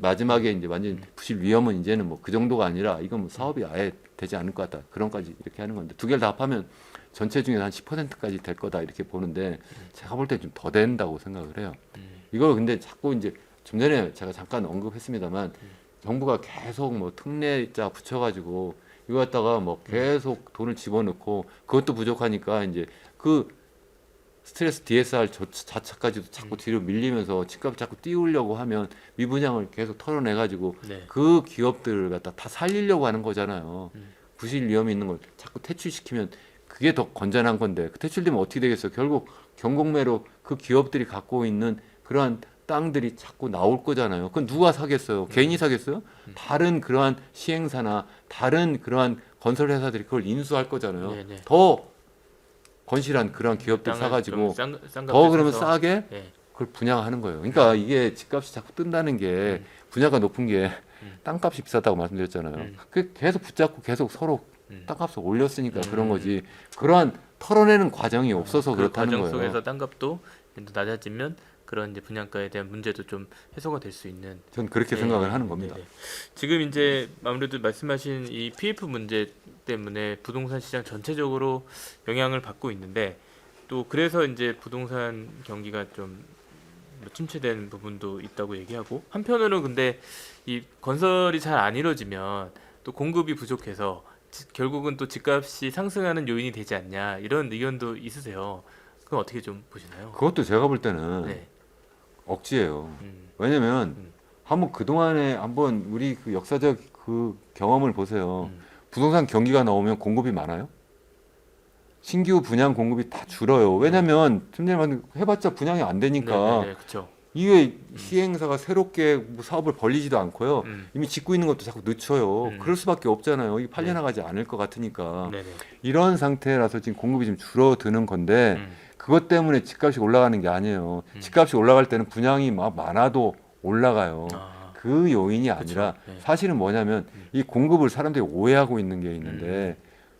Speaker 2: 마지막에 이제 완전 부실 위험은 이제는 뭐 그 정도가 아니라 이건 뭐 사업이 아예 되지 않을 것 같다. 그런까지 이렇게 하는 건데 두 개를 다 합하면 전체 중에 한 10%까지 될 거다 이렇게 보는데 제가 볼 때 좀 더 된다고 생각을 해요. 이걸 근데 자꾸 이제 좀 전에 제가 잠깐 언급했습니다만 정부가 계속 뭐 특례자 붙여가지고 이거 갖다가 뭐 계속 돈을 집어넣고 그것도 부족하니까 이제 그 스트레스 DSR 자체까지도 자꾸 뒤로 밀리면서 집값 자꾸 띄우려고 하면 미분양을 계속 털어내가지고
Speaker 1: 네.
Speaker 2: 그 기업들을 갖다 다 살리려고 하는 거잖아요. 부실 위험이 있는 걸 자꾸 퇴출시키면 그게 더 건전한 건데 그 퇴출되면 어떻게 되겠어요? 결국 경공매로 그 기업들이 갖고 있는 그러한 땅들이 자꾸 나올 거잖아요. 그건 누가 사겠어요? 개인이 사겠어요? 다른 그러한 시행사나 다른 그러한 건설 회사들이 그걸 인수할 거잖아요.
Speaker 1: 네, 네.
Speaker 2: 더 건실한 그러한 기업들
Speaker 1: 땅을
Speaker 2: 사가지고
Speaker 1: 좀 싼
Speaker 2: 더
Speaker 1: 값에
Speaker 2: 그러면
Speaker 1: 사서,
Speaker 2: 싸게
Speaker 1: 네.
Speaker 2: 그걸 분양하는 거예요. 그러니까 이게 집값이 자꾸 뜬다는 게 분야가 높은 게 땅값이 비싸다고 말씀드렸잖아요. 그 계속 붙잡고 계속 서로 땅값을 올렸으니까 그런 거지. 그러한 털어내는 과정이 없어서
Speaker 1: 그
Speaker 2: 그렇다는
Speaker 1: 과정
Speaker 2: 거예요.
Speaker 1: 속에서 땅값도 낮아지면 그런 이제 분양가에 대한 문제도 좀 해소가 될 수 있는.
Speaker 2: 전 그렇게
Speaker 1: 네,
Speaker 2: 생각을 하는 겁니다.
Speaker 1: 네, 네. 지금 이제 아무래도 말씀하신 이 PF 문제 때문에 부동산 시장 전체적으로 영향을 받고 있는데 또 그래서 이제 부동산 경기가 좀 침체된 부분도 있다고 얘기하고 한편으로는 근데 이 건설이 잘 안 이루어지면 또 공급이 부족해서 결국은 또 집값이 상승하는 요인이 되지 않냐 이런 의견도 있으세요. 그건 어떻게 좀 보시나요?
Speaker 2: 그것도 제가 볼 때는
Speaker 1: 네.
Speaker 2: 억지예요.
Speaker 1: 음.
Speaker 2: 왜냐면 한번 그동안에 한번 우리 그 역사적 그 경험을 보세요. 부동산 경기가 나오면 공급이 많아요. 신규 분양 공급이 다 줄어요. 왜냐면 좀 전에 해봤자 분양이 안 되니까
Speaker 1: 네, 그렇죠.
Speaker 2: 이게 시행사가 새롭게 뭐 사업을 벌리지도 않고요. 이미 짓고 있는 것도 자꾸 늦춰요. 그럴 수밖에 없잖아요. 이게 팔려나가지 않을 것 같으니까.
Speaker 1: 네, 네.
Speaker 2: 이런 상태라서 지금 공급이 좀 줄어드는 건데 그것 때문에 집값이 올라가는 게 아니에요. 집값이 올라갈 때는 분양이 막 많아도 올라가요.
Speaker 1: 아,
Speaker 2: 그 요인이 아니라
Speaker 1: 네.
Speaker 2: 사실은 뭐냐면 이 공급을 사람들이 오해하고 있는 게 있는데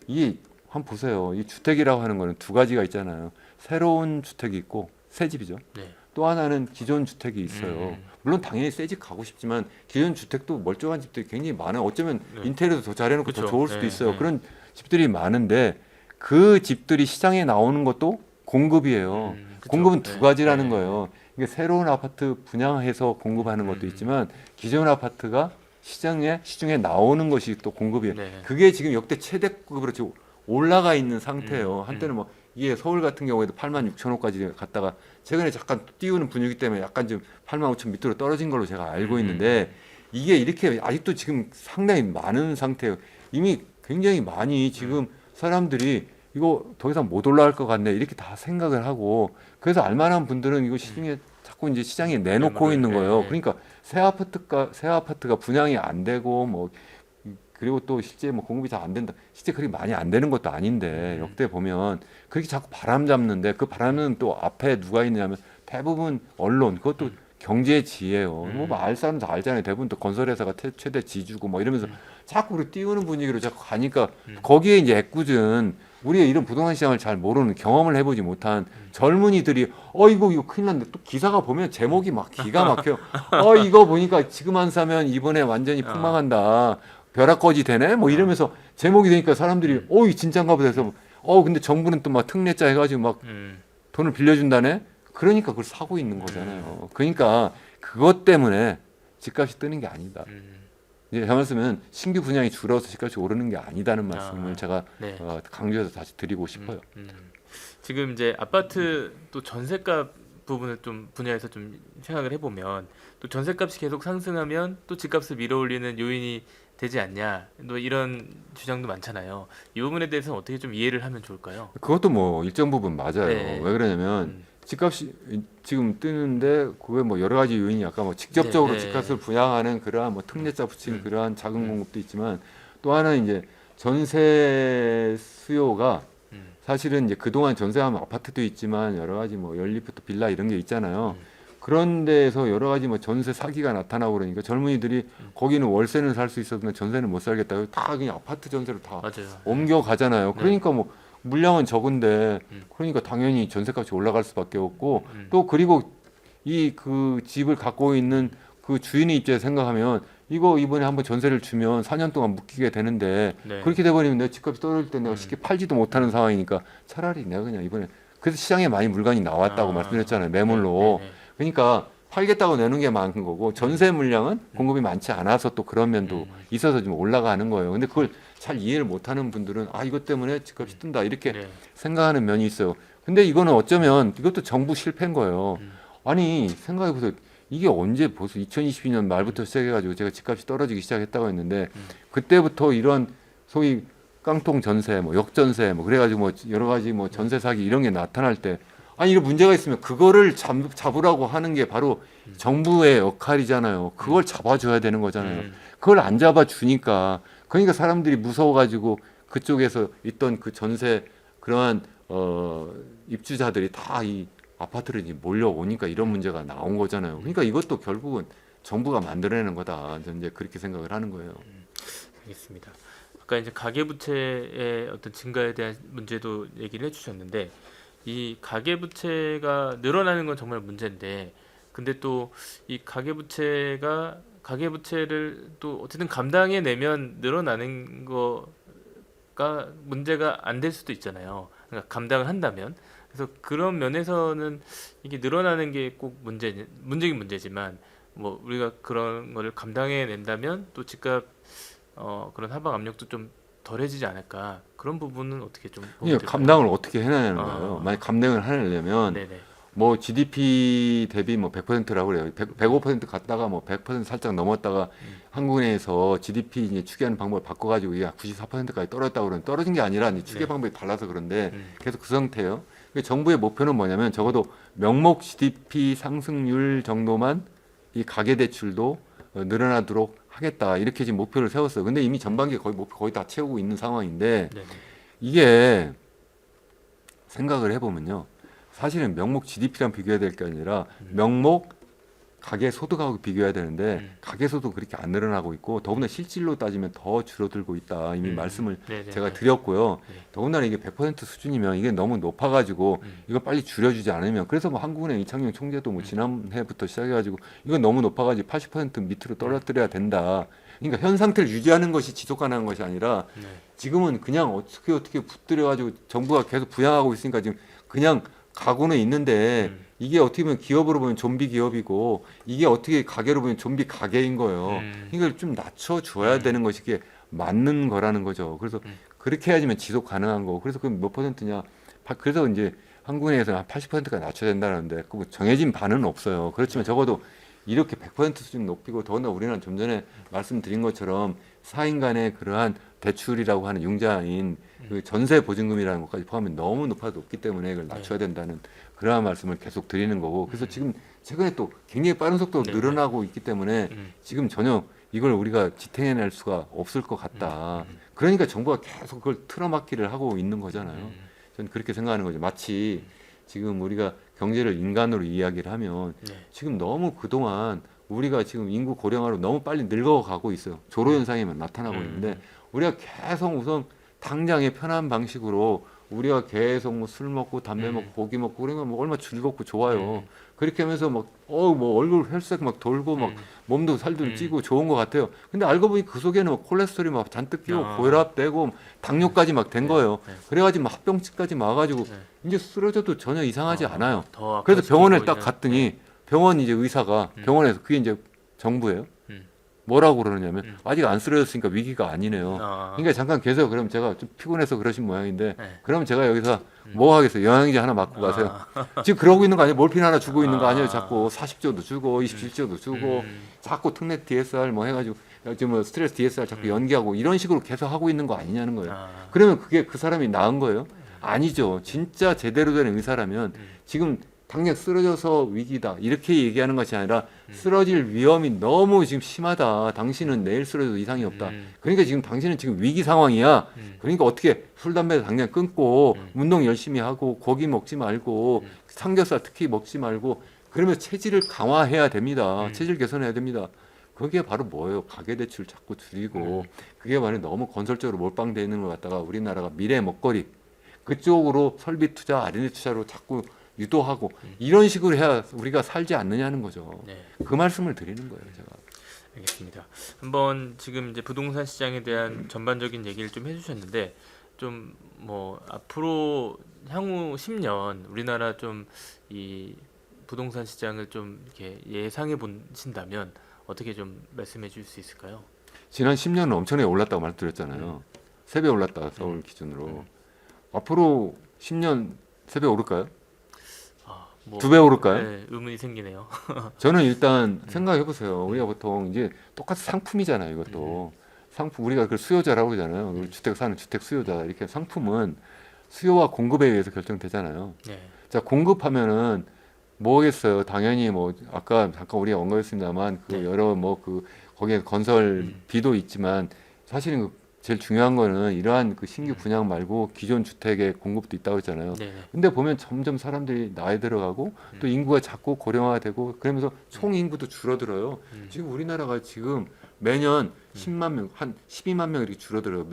Speaker 2: 이 한번 보세요. 이 주택이라고 하는 거는 두 가지가 있잖아요. 새로운 주택이 있고 새 집이죠.
Speaker 1: 네.
Speaker 2: 또 하나는 기존 주택이 있어요. 물론 당연히 새 집 가고 싶지만 기존 주택도 멀쩡한 집들이 굉장히 많아요. 어쩌면
Speaker 1: 네.
Speaker 2: 인테리어도 더 잘해놓고 더
Speaker 1: 그쵸.
Speaker 2: 좋을 수도
Speaker 1: 네,
Speaker 2: 있어요.
Speaker 1: 네.
Speaker 2: 그런 집들이 많은데 그 집들이 시장에 나오는 것도 공급이에요.
Speaker 1: 그쵸.
Speaker 2: 공급은
Speaker 1: 네,
Speaker 2: 두 가지라는
Speaker 1: 네,
Speaker 2: 거예요. 이게 새로운 아파트 분양해서 공급하는 것도 있지만 기존 아파트가 시중에 나오는 것이 또 공급이에요.
Speaker 1: 네.
Speaker 2: 그게 지금 역대 최대급으로 지금 올라가 있는 상태예요. 한때는 뭐 이게 서울 같은 경우에도 8만 6천 호까지 갔다가 최근에 잠깐 띄우는 분위기 때문에 약간 좀 8만 5천 밑으로 떨어진 걸로 제가 알고 있는데 이게 이렇게 아직도 지금 상당히 많은 상태예요. 이미 굉장히 많이 지금 사람들이 이거 더 이상 못 올라갈 것 같네 이렇게 다 생각을 하고 그래서 알만한 분들은 이거 시중에 자꾸 이제 시장에 내놓고 있는 거예요. 그러니까 새 아파트가 분양이 안 되고 뭐 그리고 또 실제 뭐 공급이 잘 안 된다. 실제 그렇게 많이 안 되는 것도 아닌데 역대 보면 그렇게 자꾸 바람 잡는데 그 바람은 또 앞에 누가 있냐면 대부분 언론 그것도 경제 지예요. 뭐알 사람 다 알잖아요. 대부분 또 건설회사가 최대 지주고 뭐 이러면서 자꾸 우리 띄우는 분위기로 자꾸 가니까 거기에 이제 애꿎은 우리가 이런 부동산 시장을 잘 모르는 경험을 해보지 못한 젊은이들이 이거 큰일 났는데 또 기사가 보면 제목이 막 기가 막혀요. 이거 보니까 지금 안 사면 이번에 완전히 폭망한다. 벼락거지 되네? 뭐 이러면서 제목이 되니까 사람들이 이거 진짠가 보다 해서 근데 정부는 또 막 특례자 해가지고 막 돈을 빌려준다네? 그러니까 그걸 사고 있는 거잖아요. 그러니까 그것 때문에 집값이 뜨는 게 아니다. 이제 제 말씀은 신규 분양이 줄어서 집값이 오르는 게 아니다는 말씀을 제가
Speaker 1: 네.
Speaker 2: 강조해서 다시 드리고 싶어요.
Speaker 1: 지금 이제 아파트 또 전세값 부분을 좀 분야에서 좀 생각을 해보면 또 전세값이 계속 상승하면 또 집값을 밀어올리는 요인이 되지 않냐 또 이런 주장도 많잖아요. 이 부분에 대해서는 어떻게 좀 이해를 하면 좋을까요?
Speaker 2: 그것도 뭐 일정 부분 맞아요.
Speaker 1: 네.
Speaker 2: 왜 그러냐면 집값이 지금 뜨는데 그게 뭐 여러 가지 요인이 아까 뭐 직접적으로
Speaker 1: 네.
Speaker 2: 집값을 부양하는 그러한 뭐 특례자 붙이는 그러한 자금 공급도 있지만 또 하나는 이제 전세 수요가 사실은 이제 그동안 전세하면 아파트도 있지만 여러 가지 뭐 연립부터 빌라 이런 게 있잖아요. 그런 데에서 여러 가지 뭐 전세 사기가 나타나고 그러니까 젊은이들이 거기는 월세는 살 수 있었는데 전세는 못 살겠다. 다 그냥 아파트 전세로 다
Speaker 1: 맞아요.
Speaker 2: 옮겨가잖아요. 그러니까 뭐 물량은 적은데 그러니까 당연히 전세값이 올라갈 수밖에 없고 또 그리고 이 그 집을 갖고 있는 그 주인의 입장에서 생각하면 이거 이번에 한번 전세를 주면 4년 동안 묶이게 되는데
Speaker 1: 네.
Speaker 2: 그렇게 돼버리면 내 집값이 떨어질 때 내가 쉽게 팔지도 못하는 상황이니까 차라리 내가 그냥 이번에 그래서 시장에 많이 물건이 나왔다고 말씀드렸잖아요. 매물로.
Speaker 1: 네.
Speaker 2: 그러니까 팔겠다고 내는 게 많은 거고 전세 물량은 공급이 많지 않아서 또 그런 면도 있어서 좀 올라가는 거예요. 근데 그걸 잘 이해를 못하는 분들은 이것 때문에 집값이 뜬다 이렇게
Speaker 1: 네.
Speaker 2: 생각하는 면이 있어요. 근데 이거는 어쩌면 이것도 정부 실패인 거예요. 아니 생각해보세요. 이게 언제 벌써 2022년 말부터 시작해가지고 제가 집값이 떨어지기 시작했다고 했는데 그때부터 이런 소위 깡통 전세, 뭐 역전세, 뭐 그래가지고 뭐 여러 가지 뭐 전세 사기 이런 게 나타날 때 이런 문제가 있으면 그거를 잡으라고 하는 게 바로 정부의 역할이잖아요. 그걸 잡아줘야 되는 거잖아요. 그걸 안 잡아주니까 그러니까 사람들이 무서워가지고 그쪽에서 있던 그 전세 그러한 입주자들이 다 이 아파트를 이제 몰려오니까 이런 문제가 나온 거잖아요. 그러니까 이것도 결국은 정부가 만들어내는 거다. 저는 이제 그렇게 생각을 하는 거예요.
Speaker 1: 알겠습니다. 아까 이제 가계부채의 어떤 증가에 대한 문제도 얘기를 해주셨는데 이 가계부채가 늘어나는 건 정말 문제인데 근데 또 이 가계부채를 또 어쨌든 감당해 내면 늘어나는 거가 문제가 안 될 수도 있잖아요. 그러니까 감당을 한다면 그래서 그런 면에서는 이게 늘어나는 게 꼭 문제긴 문제지만 뭐 우리가 그런 거를 감당해 낸다면 또 집값 그런 하방 압력도 좀 덜해지지 않을까 그런 부분은 어떻게 좀 보면
Speaker 2: 이게
Speaker 1: 될까요?
Speaker 2: 감당을 어떻게 해내는 거예요? 만약 감당을 하려면
Speaker 1: 네네.
Speaker 2: 뭐 GDP 대비 뭐 100%라고 그래요. 105% 갔다가 뭐 100% 살짝 넘었다가 한국은행에서 GDP 이제 추계하는 방법을 바꿔가지고 이게 94%까지 떨어졌다고 그러는 떨어진 게 아니라 이제 추계
Speaker 1: 네.
Speaker 2: 방법이 달라서 그런데 계속 그 상태예요. 정부의 목표는 뭐냐면 적어도 명목 GDP 상승률 정도만 이 가계 대출도 늘어나도록 하겠다 이렇게 지금 목표를 세웠어요. 근데 이미 전반기 거의 다 채우고 있는 상황인데
Speaker 1: 네네.
Speaker 2: 이게 생각을 해보면요. 사실은 명목 GDP랑 비교해야 될 게 아니라 명목 가계 소득하고 비교해야 되는데 가계 소득 그렇게 안 늘어나고 있고 더구나 실질로 따지면 더 줄어들고 있다. 이미 말씀을
Speaker 1: 네네.
Speaker 2: 제가 드렸고요.
Speaker 1: 네.
Speaker 2: 더군다나 이게 100% 수준이면 이게 너무 높아가지고 이거 빨리 줄여주지 않으면 그래서 뭐 한국은행 이창용 총재도 뭐 지난해부터 시작해가지고 이거 너무 높아가지고 80% 밑으로 떨어뜨려야 된다. 그러니까 현 상태를 유지하는 것이 지속 가능한 것이 아니라
Speaker 1: 네.
Speaker 2: 지금은 그냥 어떻게 붙들여가지고 정부가 계속 부양하고 있으니까 지금 그냥 가고는 있는데 이게 어떻게 보면 기업으로 보면 좀비 기업이고 이게 어떻게 가게로 보면 좀비 가게인 거예요. 이걸 좀 낮춰줘야 되는 것이 이게 맞는 거라는 거죠. 그래서 그렇게 해야지만 지속 가능한 거고 그래서 그 몇 퍼센트냐 그래서 이제 한국은행에서는 한 80%까지 낮춰야 된다는데 그 정해진 바는 없어요. 그렇지만 적어도 이렇게 100% 수준 높이고 더군다나 우리는 좀 전에 말씀드린 것처럼 4인 간의 그러한 대출이라고 하는 융자인 그 전세 보증금이라는 것까지 포함해 너무 높기 때문에 이걸 낮춰야 된다는 그러한 말씀을 계속 드리는 거고 그래서 지금 최근에 또 굉장히 빠른 속도로
Speaker 1: 네.
Speaker 2: 늘어나고 있기 때문에 지금 전혀 이걸 우리가 지탱해낼 수가 없을 것 같다. 그러니까 정부가 계속 그걸 틀어막기를 하고 있는 거잖아요. 저는 그렇게 생각하는 거죠. 마치 지금 우리가 경제를 인간으로 이야기를 하면
Speaker 1: 네.
Speaker 2: 지금 너무 그동안 우리가 지금 인구 고령화로 너무 빨리 늙어가고 있어요. 조로 현상이 나타나고 있는데 우리가 계속 우선 당장의 편한 방식으로 우리가 계속 뭐 술 먹고 담배 먹고 고기 먹고 그러면 뭐 얼마나 즐겁고 좋아요. 그렇게 하면서 막 뭐 얼굴 혈색 막 돌고 막 몸도 살도 찌고 좋은 것 같아요. 근데 알고 보니 그 속에는 막 콜레스테롤이 막 잔뜩 끼고
Speaker 1: 아.
Speaker 2: 고혈압 되고 당뇨까지 막 된 거예요.
Speaker 1: 네.
Speaker 2: 그래가지고 막 합병증까지 와가지고
Speaker 1: 네.
Speaker 2: 이제 쓰러져도 전혀 이상하지 않아요.
Speaker 1: 더
Speaker 2: 그래서
Speaker 1: 악화시키고
Speaker 2: 병원을 딱
Speaker 1: 있는-
Speaker 2: 갔더니 병원 이제 의사가 병원에서 그게 이제 정부예요.
Speaker 1: 음.
Speaker 2: 뭐라고 그러냐면 아직 안 쓰러졌으니까 위기가 아니네요.
Speaker 1: 아.
Speaker 2: 그러니까 잠깐 계세요. 그럼 제가 좀 피곤해서 그러신 모양인데
Speaker 1: 네.
Speaker 2: 그럼 제가 여기서 뭐 하겠어요? 영양제 하나 맞고 가세요.
Speaker 1: 아.
Speaker 2: 지금 그러고 있는 거 아니에요? 몰핀 하나 주고 있는 거 아니에요?
Speaker 1: 아.
Speaker 2: 자꾸 40조도 주고 27조도 주고 자꾸 특례 DSR 뭐 해가지고 지금 뭐 스트레스 DSR 자꾸 연기하고 이런 식으로 계속 하고 있는 거 아니냐는 거예요.
Speaker 1: 아.
Speaker 2: 그러면 그게 그 사람이 나은 거예요? 아니죠. 진짜 제대로 된 의사라면 지금 당장 쓰러져서 위기다 이렇게 얘기하는 것이 아니라 쓰러질 위험이 너무 지금 심하다. 당신은 내일 쓰러져도 이상이 없다. 그러니까 지금 당신은 지금 위기 상황이야. 그러니까 어떻게 술 담배 당장 끊고 운동 열심히 하고 고기 먹지 말고 삼겹살 특히 먹지 말고 그러면 체질을 강화해야 됩니다. 체질 개선해야 됩니다. 그게 바로 뭐예요? 가계대출 자꾸 줄이고 그게 바로 너무 건설적으로 몰빵되어 있는 걸 갖다가 우리나라가 미래 먹거리 그쪽으로 설비 투자, R&D 투자로 자꾸 유도하고 이런 식으로 해야 우리가 살지 않느냐는 거죠.
Speaker 1: 네.
Speaker 2: 그 말씀을 드리는 거예요, 제가.
Speaker 1: 알겠습니다. 한번 지금 이제 부동산 시장에 대한 전반적인 얘기를 좀 해주셨는데 좀 뭐 앞으로 향후 10년 우리나라 좀 이 부동산 시장을 좀 이렇게 예상해 보신다면 어떻게 좀 말씀해 줄 수 있을까요?
Speaker 2: 지난 10년은 엄청나게 올랐다고 말씀드렸잖아요. 3배 올랐다, 서울 기준으로. 앞으로 10년 3배 오를까요?
Speaker 1: 아, 뭐
Speaker 2: 2배 오를까요?
Speaker 1: 네, 의문이 생기네요.
Speaker 2: 저는 일단 생각해 보세요. 우리가 보통 이제 똑같이 상품이잖아요, 이것도. 상품 우리가 그 수요자라고 그러잖아요. 우리 주택 사는 주택 수요자 이렇게 상품은 수요와 공급에 의해서 결정되잖아요.
Speaker 1: 네.
Speaker 2: 자, 공급하면은 뭐겠어요? 당연히 뭐 아까 잠깐 우리가 언급했습니다만 그
Speaker 1: 네.
Speaker 2: 여러 뭐 그 거기에 건설비도 있지만 사실은 그 제일 중요한 거는 이러한 그 신규 분양 말고 기존 주택의 공급도 있다고 했잖아요.
Speaker 1: 네.
Speaker 2: 근데 보면 점점 사람들이 나이 들어가고 또 인구가 자꾸 고령화되고 그러면서 총 인구도 줄어들어요. 지금 우리나라가 지금 매년 10만 명, 한 12만 명 이렇게 줄어들어요.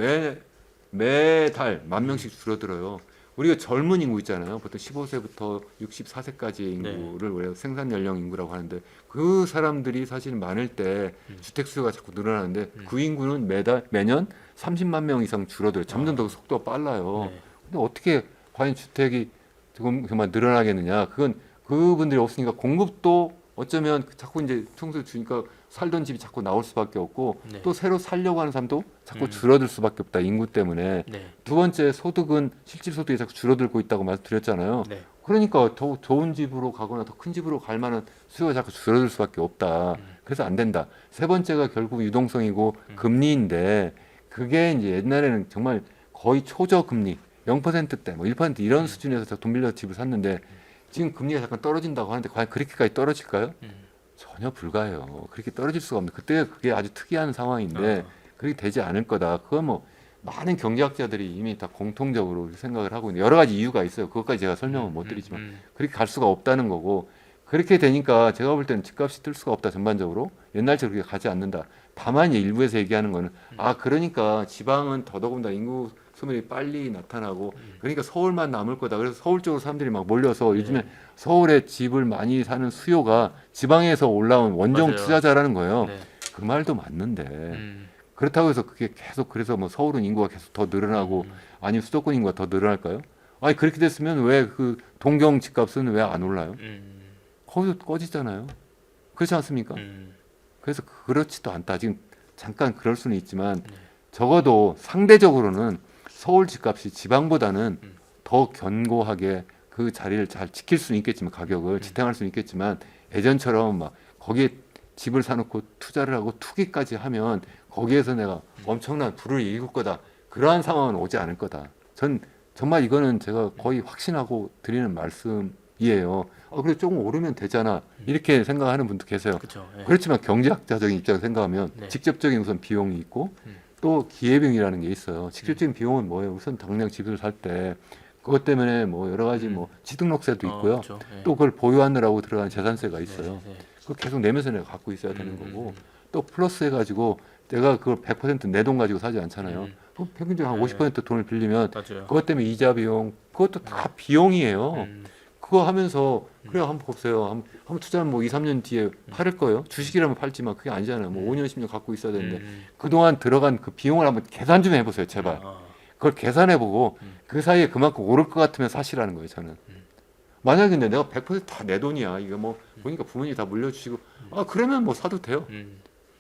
Speaker 2: 매달 1만 명씩 줄어들어요. 우리가 젊은 인구 있잖아요. 보통 15세부터 64세까지의 인구를 우리가 생산 연령 인구라고 하는데 그 사람들이 사실 많을 때 주택 수요가 자꾸 늘어나는데 그 인구는 매년 30만 명 이상 줄어들어요. 점점 더 속도가 빨라요.
Speaker 1: 네.
Speaker 2: 근데 어떻게 과연 주택이 조금 그만 늘어나겠느냐? 그건 그분들이 없으니까 공급도 어쩌면 자꾸 이제 평소에 주니까 살던 집이 자꾸 나올 수밖에 없고
Speaker 1: 네.
Speaker 2: 또 새로 살려고 하는 사람도 자꾸 줄어들 수밖에 없다. 인구 때문에.
Speaker 1: 네.
Speaker 2: 두 번째 소득은 실질 소득이 자꾸 줄어들고 있다고 말씀드렸잖아요.
Speaker 1: 네.
Speaker 2: 그러니까 더 좋은 집으로 가거나 더 큰 집으로 갈 만한 수요가 자꾸 줄어들 수밖에 없다. 그래서 안 된다. 세 번째가 결국 유동성이고 금리인데 그게 이제 옛날에는 정말 거의 초저금리 0%대 뭐 1% 이런 수준에서 돈 빌려 집을 샀는데 지금 금리가 잠깐 떨어진다고 하는데 과연 그렇게까지 떨어질까요? 전혀 불가해요. 그렇게 떨어질 수가 없는데 그때 그게 아주 특이한 상황인데 그렇게 되지 않을 거다. 그건 뭐 많은 경제학자들이 이미 다 공통적으로 생각을 하고 있는데 여러 가지 이유가 있어요. 그것까지 제가 설명을 못 드리지만 그렇게 갈 수가 없다는 거고 그렇게 되니까 제가 볼 때는 집값이 뜰 수가 없다 전반적으로 옛날처럼 그렇게 가지 않는다. 다만 이제 일부에서 얘기하는 거는 아 그러니까 지방은 더더군다나 인구 소멸이 빨리 나타나고 그러니까 서울만 남을 거다. 그래서 서울 쪽으로 사람들이 막 몰려서 요즘에 서울에 집을 많이 사는 수요가 지방에서 올라온 원정
Speaker 1: 맞아요.
Speaker 2: 투자자라는 거예요.
Speaker 1: 네.
Speaker 2: 그 말도 맞는데 그렇다고 해서 그게 계속 그래서 뭐 서울은 인구가 계속 더 늘어나고 아니면 수도권 인구가 더 늘어날까요? 아니 그렇게 됐으면 왜 그 동경 집값은 왜 안 올라요? 거기서 꺼지잖아요. 그렇지 않습니까? 그래서 그렇지도 않다. 지금 잠깐 그럴 수는 있지만 적어도 상대적으로는 서울 집값이 지방보다는 더 견고하게 그 자리를 잘 지킬 수는 있겠지만 가격을 지탱할 수는 있겠지만 예전처럼 막 거기에 집을 사놓고 투자를 하고 투기까지 하면 거기에서 내가 엄청난 부를 일굴 거다. 그러한 상황은 오지 않을 거다. 전 정말 이거는 제가 거의 확신하고 드리는 말씀입니다. 이에요. 그래 조금 오르면 되잖아. 이렇게 생각하는 분도 계세요.
Speaker 1: 그렇죠. 예.
Speaker 2: 그렇지만 경제학자적인 입장에서 생각하면
Speaker 1: 네.
Speaker 2: 직접적인 우선 비용이 있고 또 기회비용이라는 게 있어요. 직접적인 비용은 뭐예요? 우선 당장 집을 살 때 그것 때문에 뭐 여러 가지 뭐 취득록세도 있고요.
Speaker 1: 그렇죠. 예.
Speaker 2: 또 그걸 보유하느라고 들어가는 재산세가 있어요.
Speaker 1: 네, 네.
Speaker 2: 그거 계속 내면서 내가 갖고 있어야 되는 거고 또 플러스 해가지고 내가 그걸 100% 내 돈 가지고 사지 않잖아요. 그럼 평균적으로 한
Speaker 1: 네.
Speaker 2: 50% 돈을 빌리면
Speaker 1: 맞아요.
Speaker 2: 그것 때문에 이자 비용 그것도 다 비용이에요.
Speaker 1: 음,
Speaker 2: 그거 하면서 그래 한번 보세요. 한번 투자하면 뭐 2, 3년 뒤에 팔을 거예요. 주식이라면 팔지만 그게 아니잖아요. 뭐 5년, 10년 갖고 있어야 되는데 그동안 들어간 그 비용을 한번 계산 좀 해보세요. 제발. 그걸 계산해보고 그 사이에 그만큼 오를 것 같으면 사시라는 거예요. 저는. 만약에 근데 내가 100%다 내 돈이야. 이거 뭐 보니까 부모님이 다 물려주시고 그러면 뭐 사도 돼요.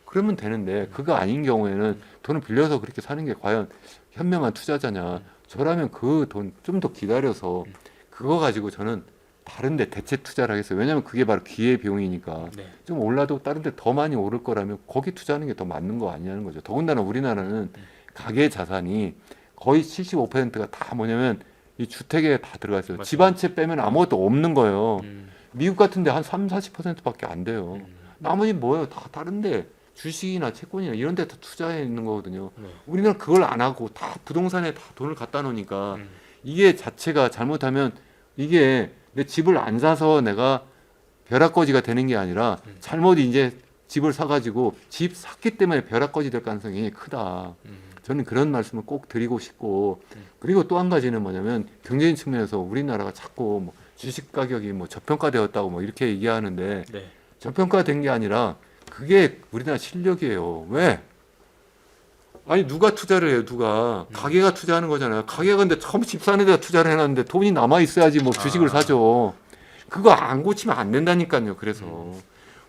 Speaker 2: 그러면 되는데 그거 아닌 경우에는 돈을 빌려서 그렇게 사는 게 과연 현명한 투자자냐. 저라면 그 돈 좀 더 기다려서 그거 가지고 저는 다른 데 대체 투자를 하겠어요. 왜냐하면 그게 바로 기회 비용이니까.
Speaker 1: 네.
Speaker 2: 좀 올라도 다른 데 더 많이 오를 거라면 거기 투자하는 게 더 맞는 거 아니냐는 거죠. 더군다나 우리나라는 가계 자산이 거의 75%가 다 뭐냐면 이 주택에 다 들어가 있어요.
Speaker 1: 맞아요.
Speaker 2: 집 한 채 빼면 아무것도 없는 거예요. 미국 같은 데 한 3, 40%밖에 안 돼요. 나머지 뭐예요? 다 다른데 주식이나 채권이나 이런 데 다 투자해 있는 거거든요.
Speaker 1: 네.
Speaker 2: 우리는 그걸 안 하고 다 부동산에 다 돈을 갖다 놓으니까 이게 자체가 잘못하면 이게 내 집을 안 사서 내가 벼락거지가 되는 게 아니라 잘못 이제 집을 사가지고 집 샀기 때문에 벼락거지 될 가능성이 굉장히 크다. 저는 그런 말씀을 꼭 드리고 싶고 그리고 또 한 가지는 뭐냐면 경제인 측면에서 우리나라가 자꾸 뭐 주식 가격이 뭐 저평가되었다고 뭐 이렇게 얘기하는데
Speaker 1: 네.
Speaker 2: 저평가된 게 아니라 그게 우리나라 실력이에요. 왜? 아니 누가 투자를 해요? 누가 가게가 투자하는 거잖아요. 가게가 근데 처음 집 사는 데다 투자를 해놨는데 돈이 남아 있어야지 뭐 주식을 사죠. 그거 안 고치면 안 된다니까요. 그래서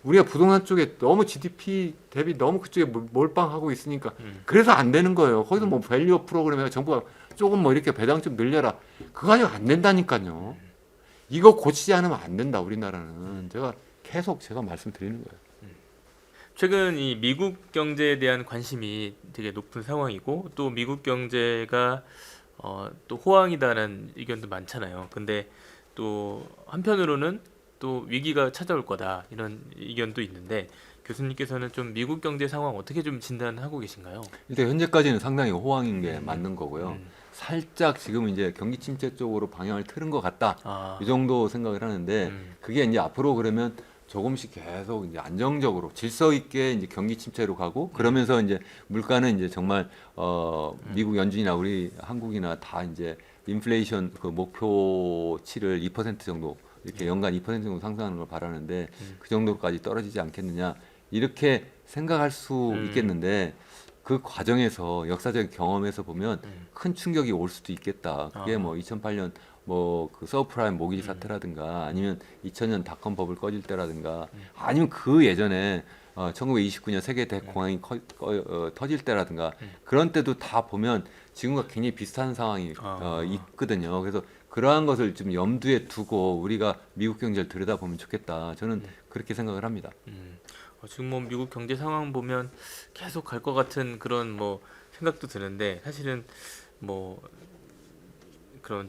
Speaker 2: 우리가 부동산 쪽에 너무 GDP 대비 너무 그쪽에 몰빵하고 있으니까 그래서 안 되는 거예요. 거기서 뭐 밸류업 프로그램에 정부가 조금 뭐 이렇게 배당 좀 늘려라. 그거 가지고 안 된다니까요. 이거 고치지 않으면 안 된다. 우리나라는 제가 말씀드리는 거예요.
Speaker 1: 최근 이 미국 경제에 대한 관심이 되게 높은 상황이고 또 미국 경제가 또 호황이다라는 의견도 많잖아요. 근데 또 한편으로는 또 위기가 찾아올 거다 이런 의견도 있는데 교수님께서는 좀 미국 경제 상황 어떻게 좀 진단하고 계신가요?
Speaker 2: 일단 현재까지는 상당히 호황인 게 맞는 거고요.
Speaker 1: 음.
Speaker 2: 살짝 지금 이제 경기 침체 쪽으로 방향을 틀은 것 같다.
Speaker 1: 아,
Speaker 2: 이 정도 생각을 하는데
Speaker 1: 음.
Speaker 2: 그게 이제 앞으로 그러면 조금씩 계속 이제 안정적으로 질서 있게 이제 경기 침체로 가고 그러면서 이제 물가는 이제 정말 미국 연준이나 우리 한국이나 다 이제 인플레이션 그 목표치를 2% 정도 이렇게 연간 2% 정도 상승하는 걸 바라는데 그 정도까지 떨어지지 않겠느냐 이렇게 생각할 수 있겠는데 그 과정에서 역사적 경험에서 보면 큰 충격이 올 수도 있겠다. 그게 뭐 2008년 뭐 그 서브프라임 모기지 사태라든가 아니면 2000년 닷컴 버블 꺼질 때라든가 아니면 그 예전에 1929년 세계 대공황이 터질 때라든가 그런 때도 다 보면 지금과 굉장히 비슷한 상황이 있거든요. 그래서 그러한 것을 좀 염두에 두고 우리가 미국 경제를 들여다보면 좋겠다. 저는 그렇게 생각을 합니다.
Speaker 1: 지금 뭐 미국 경제 상황 보면 계속 갈 것 같은 그런 뭐 생각도 드는데 사실은 뭐 그런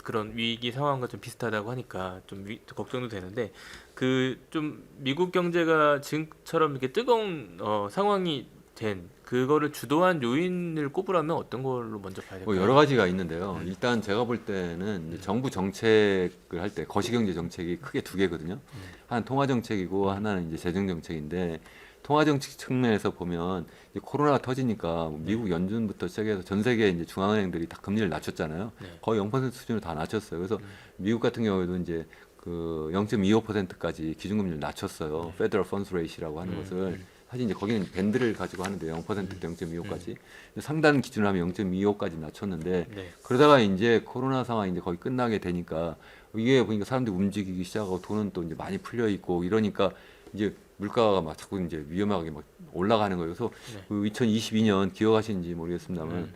Speaker 1: 그런 위기 상황과 좀 비슷하다고 하니까 좀 걱정도 되는데 그 좀 미국 경제가 지금처럼 이렇게 뜨거운 상황이 된 그거를 주도한 요인을 꼽으라면 어떤 걸로 먼저 봐야
Speaker 2: 뭐
Speaker 1: 될까요?
Speaker 2: 여러 가지가 있는데요. 일단 제가 볼 때는 이제 정부 정책을 할 때 거시경제 정책이 크게 두 개거든요. 하나는 통화 정책이고 하나는 이제 재정 정책인데 통화 정책 측면에서 보면 이제 코로나가 터지니까 미국 연준부터 시작해서 전 세계 이제 중앙은행들이 다 금리를 낮췄잖아요.
Speaker 1: 네.
Speaker 2: 거의 0% 수준으로 다 낮췄어요. 그래서 미국 같은 경우에도 이제 그 0.25%까지 기준금리를 낮췄어요. Federal Funds Rate라고 하는 것을 사실 이제 거기는 밴드를 가지고 하는데 0%부터 0.25까지 상단 기준으로 하면 0.25까지 낮췄는데
Speaker 1: 네.
Speaker 2: 그러다가 이제 코로나 상황이 이제 거의 끝나게 되니까 이게 보니까 사람들이 움직이기 시작하고 돈은 또 이제 많이 풀려 있고 이러니까 이제 물가가 막 자꾸 이제 위험하게 막 올라가는 거예요. 그래서
Speaker 1: 네.
Speaker 2: 그 2022년 기억하시는지 모르겠습니다만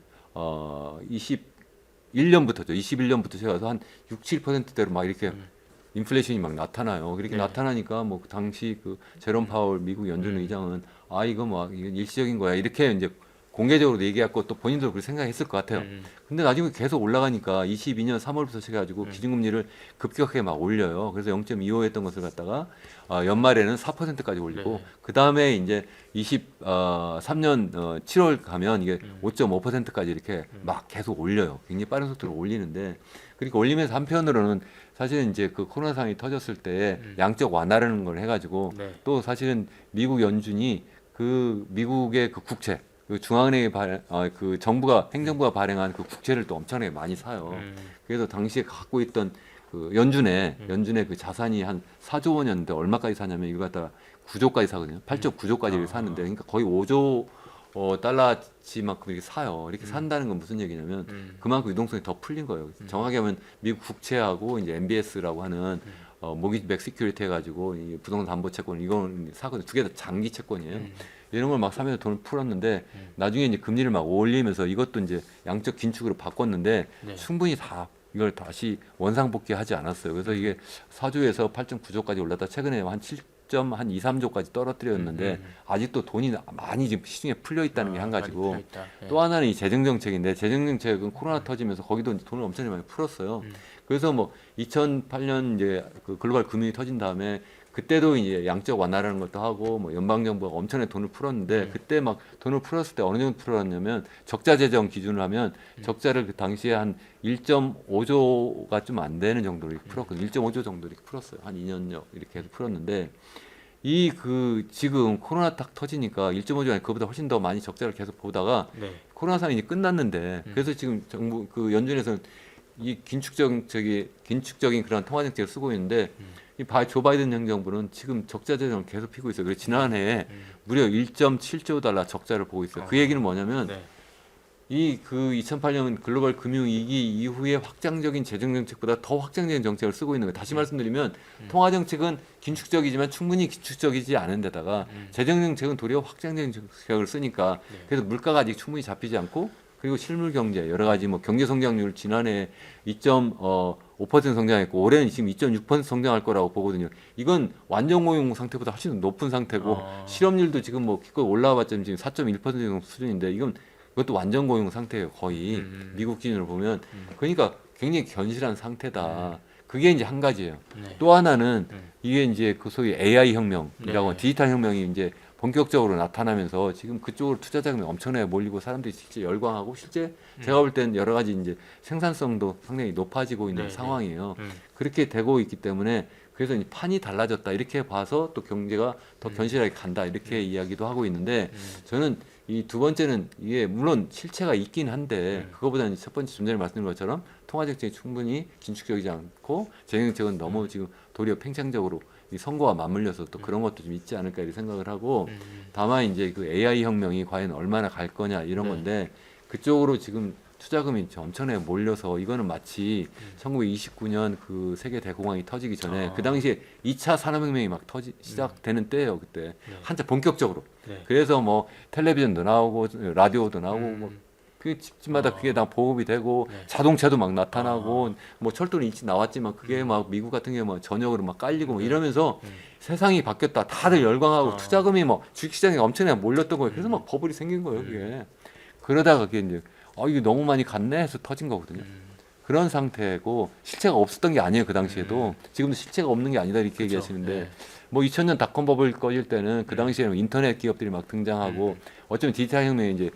Speaker 2: 21년부터죠. 21년부터 시작해서 한 6, 7%대로 막 이렇게 인플레이션이 막 나타나요. 그렇게
Speaker 1: 네.
Speaker 2: 나타나니까 뭐 당시 그 제롬 파월 미국 연준 의장은 이거 뭐 이건 일시적인 거야. 이렇게 이제 공개적으로 얘기했고 또 본인도 그렇게 생각했을 것 같아요.
Speaker 1: 음.
Speaker 2: 근데 나중에 계속 올라가니까 22년 3월부터 시작해가지고 기준금리를 급격하게 막 올려요. 그래서 0.25 했던 것을 갖다가 연말에는 4%까지 올리고
Speaker 1: 네.
Speaker 2: 그 다음에 이제 23년 7월 가면 이게 5.5%까지 이렇게 막 계속 올려요. 굉장히 빠른 속도로 올리는데 그러니까 올리면서 한편으로는 사실은 이제 그 코로나 상황이 터졌을 때 양적 완화라는 걸 해가지고
Speaker 1: 네.
Speaker 2: 또 사실은 미국 연준이 그 미국의 그 국채 그 중앙은행이 그 정부가 행정부가 발행한 그 국채를 또 엄청나게 많이 사요. 그래서 당시에 갖고 있던 그 연준의 그 자산이 한 4조 원이었는데 얼마까지 사냐면 이거 갖다가 9조까지 사거든요. 8.9조까지 이렇게 사는데 그러니까 거의 5조 달러치만큼 이렇게 사요. 이렇게 산다는 건 무슨 얘기냐면 그만큼 유동성이 더 풀린 거예요. 정확히 하면 미국 국채하고 이제 MBS라고 하는 모기지백 시큐리티 해가지고 이 부동산 담보 채권 이건 사거든요. 두 개 다 장기 채권이에요. 이런 걸 막 사면서 돈을 풀었는데 나중에 이제 금리를 막 올리면서 이것도 이제 양적 긴축으로 바꿨는데
Speaker 1: 네.
Speaker 2: 충분히 다 이걸 다시 원상복귀하지 않았어요. 그래서 이게 4조에서 8.9조까지 올랐다 최근에 한 7한 2, 3조까지 떨어뜨렸는데 아직도 돈이 많이 지금 시중에 풀려 있다는 게 한 가지고
Speaker 1: 많이 풀려있다. 네.
Speaker 2: 또 하나는 이 재정 정책인데 재정 정책은 코로나 터지면서 거기도 돈을 엄청 많이 풀었어요. 그래서 뭐 2008년 이제 그 글로벌 금융이 터진 다음에 그때도 이제 양적 완화라는 것도 하고 뭐 연방 정부가 엄청나게 돈을 풀었는데 그때 막 돈을 풀었을 때 어느 정도 풀었냐면 적자 재정 기준을 하면 적자를 그 당시에 한 1.5조가 좀 안 되는 정도로 이렇게 풀었거든요. 1.5조 정도 이렇게 풀었어요. 한 2년여 이렇게 해서 풀었는데 이 그 지금 코로나 딱 터지니까 1.5조 아니 그보다 훨씬 더 많이 적자를 계속 보다가
Speaker 1: 네.
Speaker 2: 코로나 상황이 이제 끝났는데 그래서 지금 정부 그 연준에서는 이 긴축적인 그런 통화 정책을 쓰고 있는데 조 바이든 행정부는 지금 적자 재정을 계속 피고 있어요. 그래서 지난해에 무려 1.7조 달러 적자를 보고 있어요. 그 얘기는 뭐냐면
Speaker 1: 네.
Speaker 2: 이 그 2008년 글로벌 금융위기 이후에 확장적인 재정 정책보다 더 확장적인 정책을 쓰고 있는 거예요. 다시 말씀드리면 통화 정책은 긴축적이지만 충분히 긴축적이지 않은 데다가 재정 정책은 도리어 확장적인 정책을 쓰니까 그래서 물가가 아직 충분히 잡히지 않고 그리고 실물 경제 여러 가지 뭐 경제 성장률 지난해 2.5% 성장했고 올해는 지금 2.6% 성장할 거라고 보거든요. 이건 완전 고용 상태보다 훨씬 높은 상태고 실업률도 지금 뭐 기껏 올라와봤자 지금 4.1% 정도 수준인데 이것도 완전 고용 상태예요. 거의 미국 기준으로 보면 그러니까 굉장히 견실한 상태다. 그게 이제 한 가지예요.
Speaker 1: 네.
Speaker 2: 또 하나는 이게 이제 그 소위 AI 혁명이라고
Speaker 1: 네.
Speaker 2: 디지털 혁명이 이제 본격적으로 나타나면서 지금 그쪽으로 투자 자금이 엄청나게 몰리고 사람들이 실제 열광하고 실제 제가 볼 때는 여러 가지 이제 생산성도 상당히 높아지고 있는
Speaker 1: 네,
Speaker 2: 상황이에요. 그렇게 되고 있기 때문에 그래서 이제 판이 달라졌다 이렇게 봐서 또 경제가 더 견실하게 간다 이렇게 이야기도 하고 있는데 저는 이 두 번째는 이게 물론 실체가 있긴 한데 그거보다는 첫 번째 좀 전에 말씀드린 것처럼 통화 정책이 충분히 긴축적이지 않고 재정 정책은 너무 지금 도리어 팽창적으로 이 선거와 맞물려서 또 그런 것도 좀 있지 않을까 이렇게 생각을 하고 다만 이제 그 AI 혁명이 과연 얼마나 갈 거냐 이런
Speaker 1: 네.
Speaker 2: 건데 그쪽으로 지금 투자금이 엄청나게 몰려서 이거는 마치 1929년 그 세계 대공황이 터지기 전에 그 당시에 2차 산업혁명이 막 시작되는 때예요 그때 한참 본격적으로
Speaker 1: 네.
Speaker 2: 그래서 뭐 텔레비전도 나오고 라디오도 나오고 뭐 그 집집마다 그게 다 보급이 되고
Speaker 1: 네.
Speaker 2: 자동차도 막 나타나고 뭐 철도는 일찍 나왔지만 그게 막 미국 같은 경우 뭐 전역으로 막 깔리고 뭐 이러면서 세상이 바뀌었다 다들 열광하고 투자금이 뭐 주식시장에 엄청나게 몰렸던 거예요. 그래서 막 버블이 생긴 거예요 그게. 그러다가 그게 이제 이게 너무 많이 갔네 해서 터진 거거든요. 그런 상태고 실체가 없었던 게 아니에요 그 당시에도 지금도 실체가 없는 게 아니다 이렇게 얘기하시는데
Speaker 1: 네.
Speaker 2: 뭐 2000년 닷컴 버블 꺼질 때는 그 당시에는 인터넷 기업들이 막 등장하고 어쩌면 디지털 혁명이 이제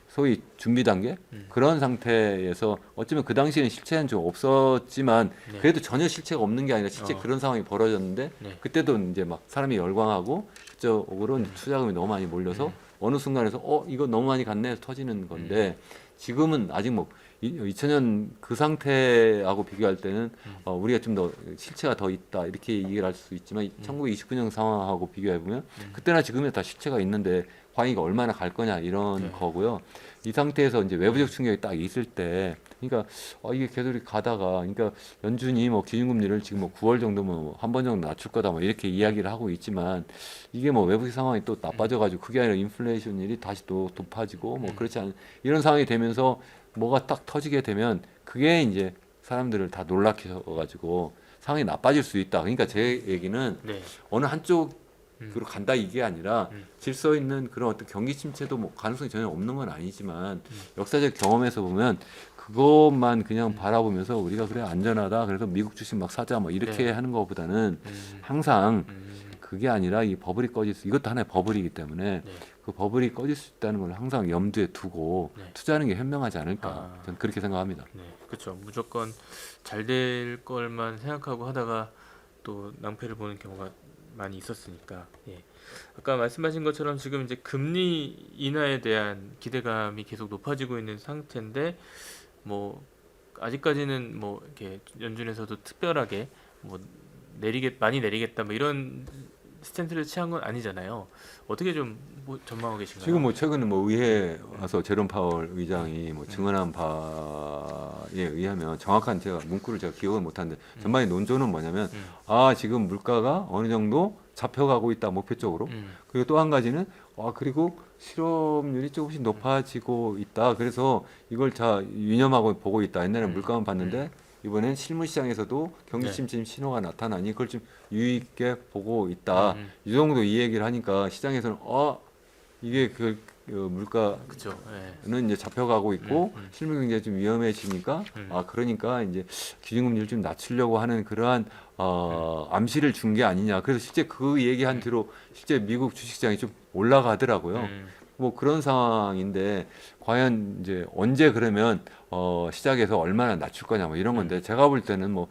Speaker 2: 소위 준비 단계 그런 상태에서 어쩌면 그 당시에는 실체는 좀 없었지만
Speaker 1: 네.
Speaker 2: 그래도 전혀 실체가 없는 게 아니라 실제 그런 상황이 벌어졌는데
Speaker 1: 네.
Speaker 2: 그때도 이제 막 사람이 열광하고 그쪽으로 이제 투자금이 너무 많이 몰려서 어느 순간에서 이거 너무 많이 갔네 해서 터지는 건데 지금은 아직 뭐 2000년 그 상태하고 비교할 때는 우리가 좀 더 실체가 더 있다 이렇게 얘기를 할 수 있지만 1929년 상황하고 비교해 보면 그때나 지금에 다 실체가 있는데 과연 이가 얼마나 갈 거냐 이런
Speaker 1: 네.
Speaker 2: 거고요. 이 상태에서 이제 외부적 충격이 딱 있을 때, 그러니까 이게 계속 이렇게 가다가, 그러니까 연준이 뭐 기준금리를 지금 뭐 9월 정도면 한 번 정도 낮출 거다 뭐 이렇게 이야기를 하고 있지만 이게 뭐 외부적 상황이 또 나빠져가지고 그게 아니라 인플레이션율이 다시 또 높아지고 뭐 그렇지 않은 이런 상황이 되면서 뭐가 딱 터지게 되면 그게 이제 사람들을 다 놀라켜가지고 상황이 나빠질 수 있다. 그러니까 제 얘기는
Speaker 1: 네.
Speaker 2: 어느 한쪽 그로 간다 이게 아니라 질서 있는 그런 어떤 경기 침체도 뭐 가능성이 전혀 없는 건 아니지만 역사적 경험에서 보면 그것만 그냥 바라보면서 우리가 그래 안전하다 그래서 미국 주식 막 사자 뭐 이렇게
Speaker 1: 네.
Speaker 2: 하는 것보다는 항상 그게 아니라 이 버블이 꺼질 수 이것도 하나의 버블이기 때문에
Speaker 1: 네.
Speaker 2: 그 버블이 꺼질 수 있다는 걸 항상 염두에 두고
Speaker 1: 네.
Speaker 2: 투자하는 게 현명하지 않을까
Speaker 1: 아.
Speaker 2: 저는 그렇게 생각합니다.
Speaker 1: 네, 그렇죠. 무조건 잘 될 걸만 생각하고 하다가 또 낭패를 보는 경우가 많이 있었으니까. 예. 아까 말씀하신 것처럼 지금 이제 금리 인하에 대한 기대감이 계속 높아지고 있는 상태인데 뭐 아직까지는 뭐 이렇게 연준에서도 특별하게 뭐 많이 내리겠다 뭐 이런 스탠스를 취한 건 아니잖아요. 어떻게 좀 뭐 전망하고 계신가요?
Speaker 2: 지금 뭐 최근에 뭐 의회에 와서 제롬 파월 의장이 뭐 증언한 바에 의하면 정확한 제가 문구를 제가 기억을 못하는데 전반의 논조는 뭐냐면 아 지금 물가가 어느 정도 잡혀가고 있다 목표 쪽으로 그리고 또 한 가지는 그리고 실업률이 조금씩 높아지고 있다 그래서 이걸 자 유념하고 보고 있다 옛날에는 물가만 봤는데 이번엔 실물 시장에서도 경기
Speaker 1: 네.
Speaker 2: 침체 신호가 나타나니 그걸 좀 유의 있게 보고 있다 이 정도 이 얘기를 하니까 시장에서는 이게 물가는
Speaker 1: 그렇죠. 예.
Speaker 2: 이제 잡혀가고 있고 실물 경제가 좀 위험해지니까 그러니까 이제 기준금리를 좀 낮추려고 하는 그러한 암시를 준 게 아니냐. 그래서 실제 그 얘기한 뒤로 실제 미국 주식시장이 좀 올라가더라고요. 뭐 그런 상황인데 과연 이제 언제 그러면 시작해서 얼마나 낮출 거냐 뭐 이런 건데 제가 볼 때는 뭐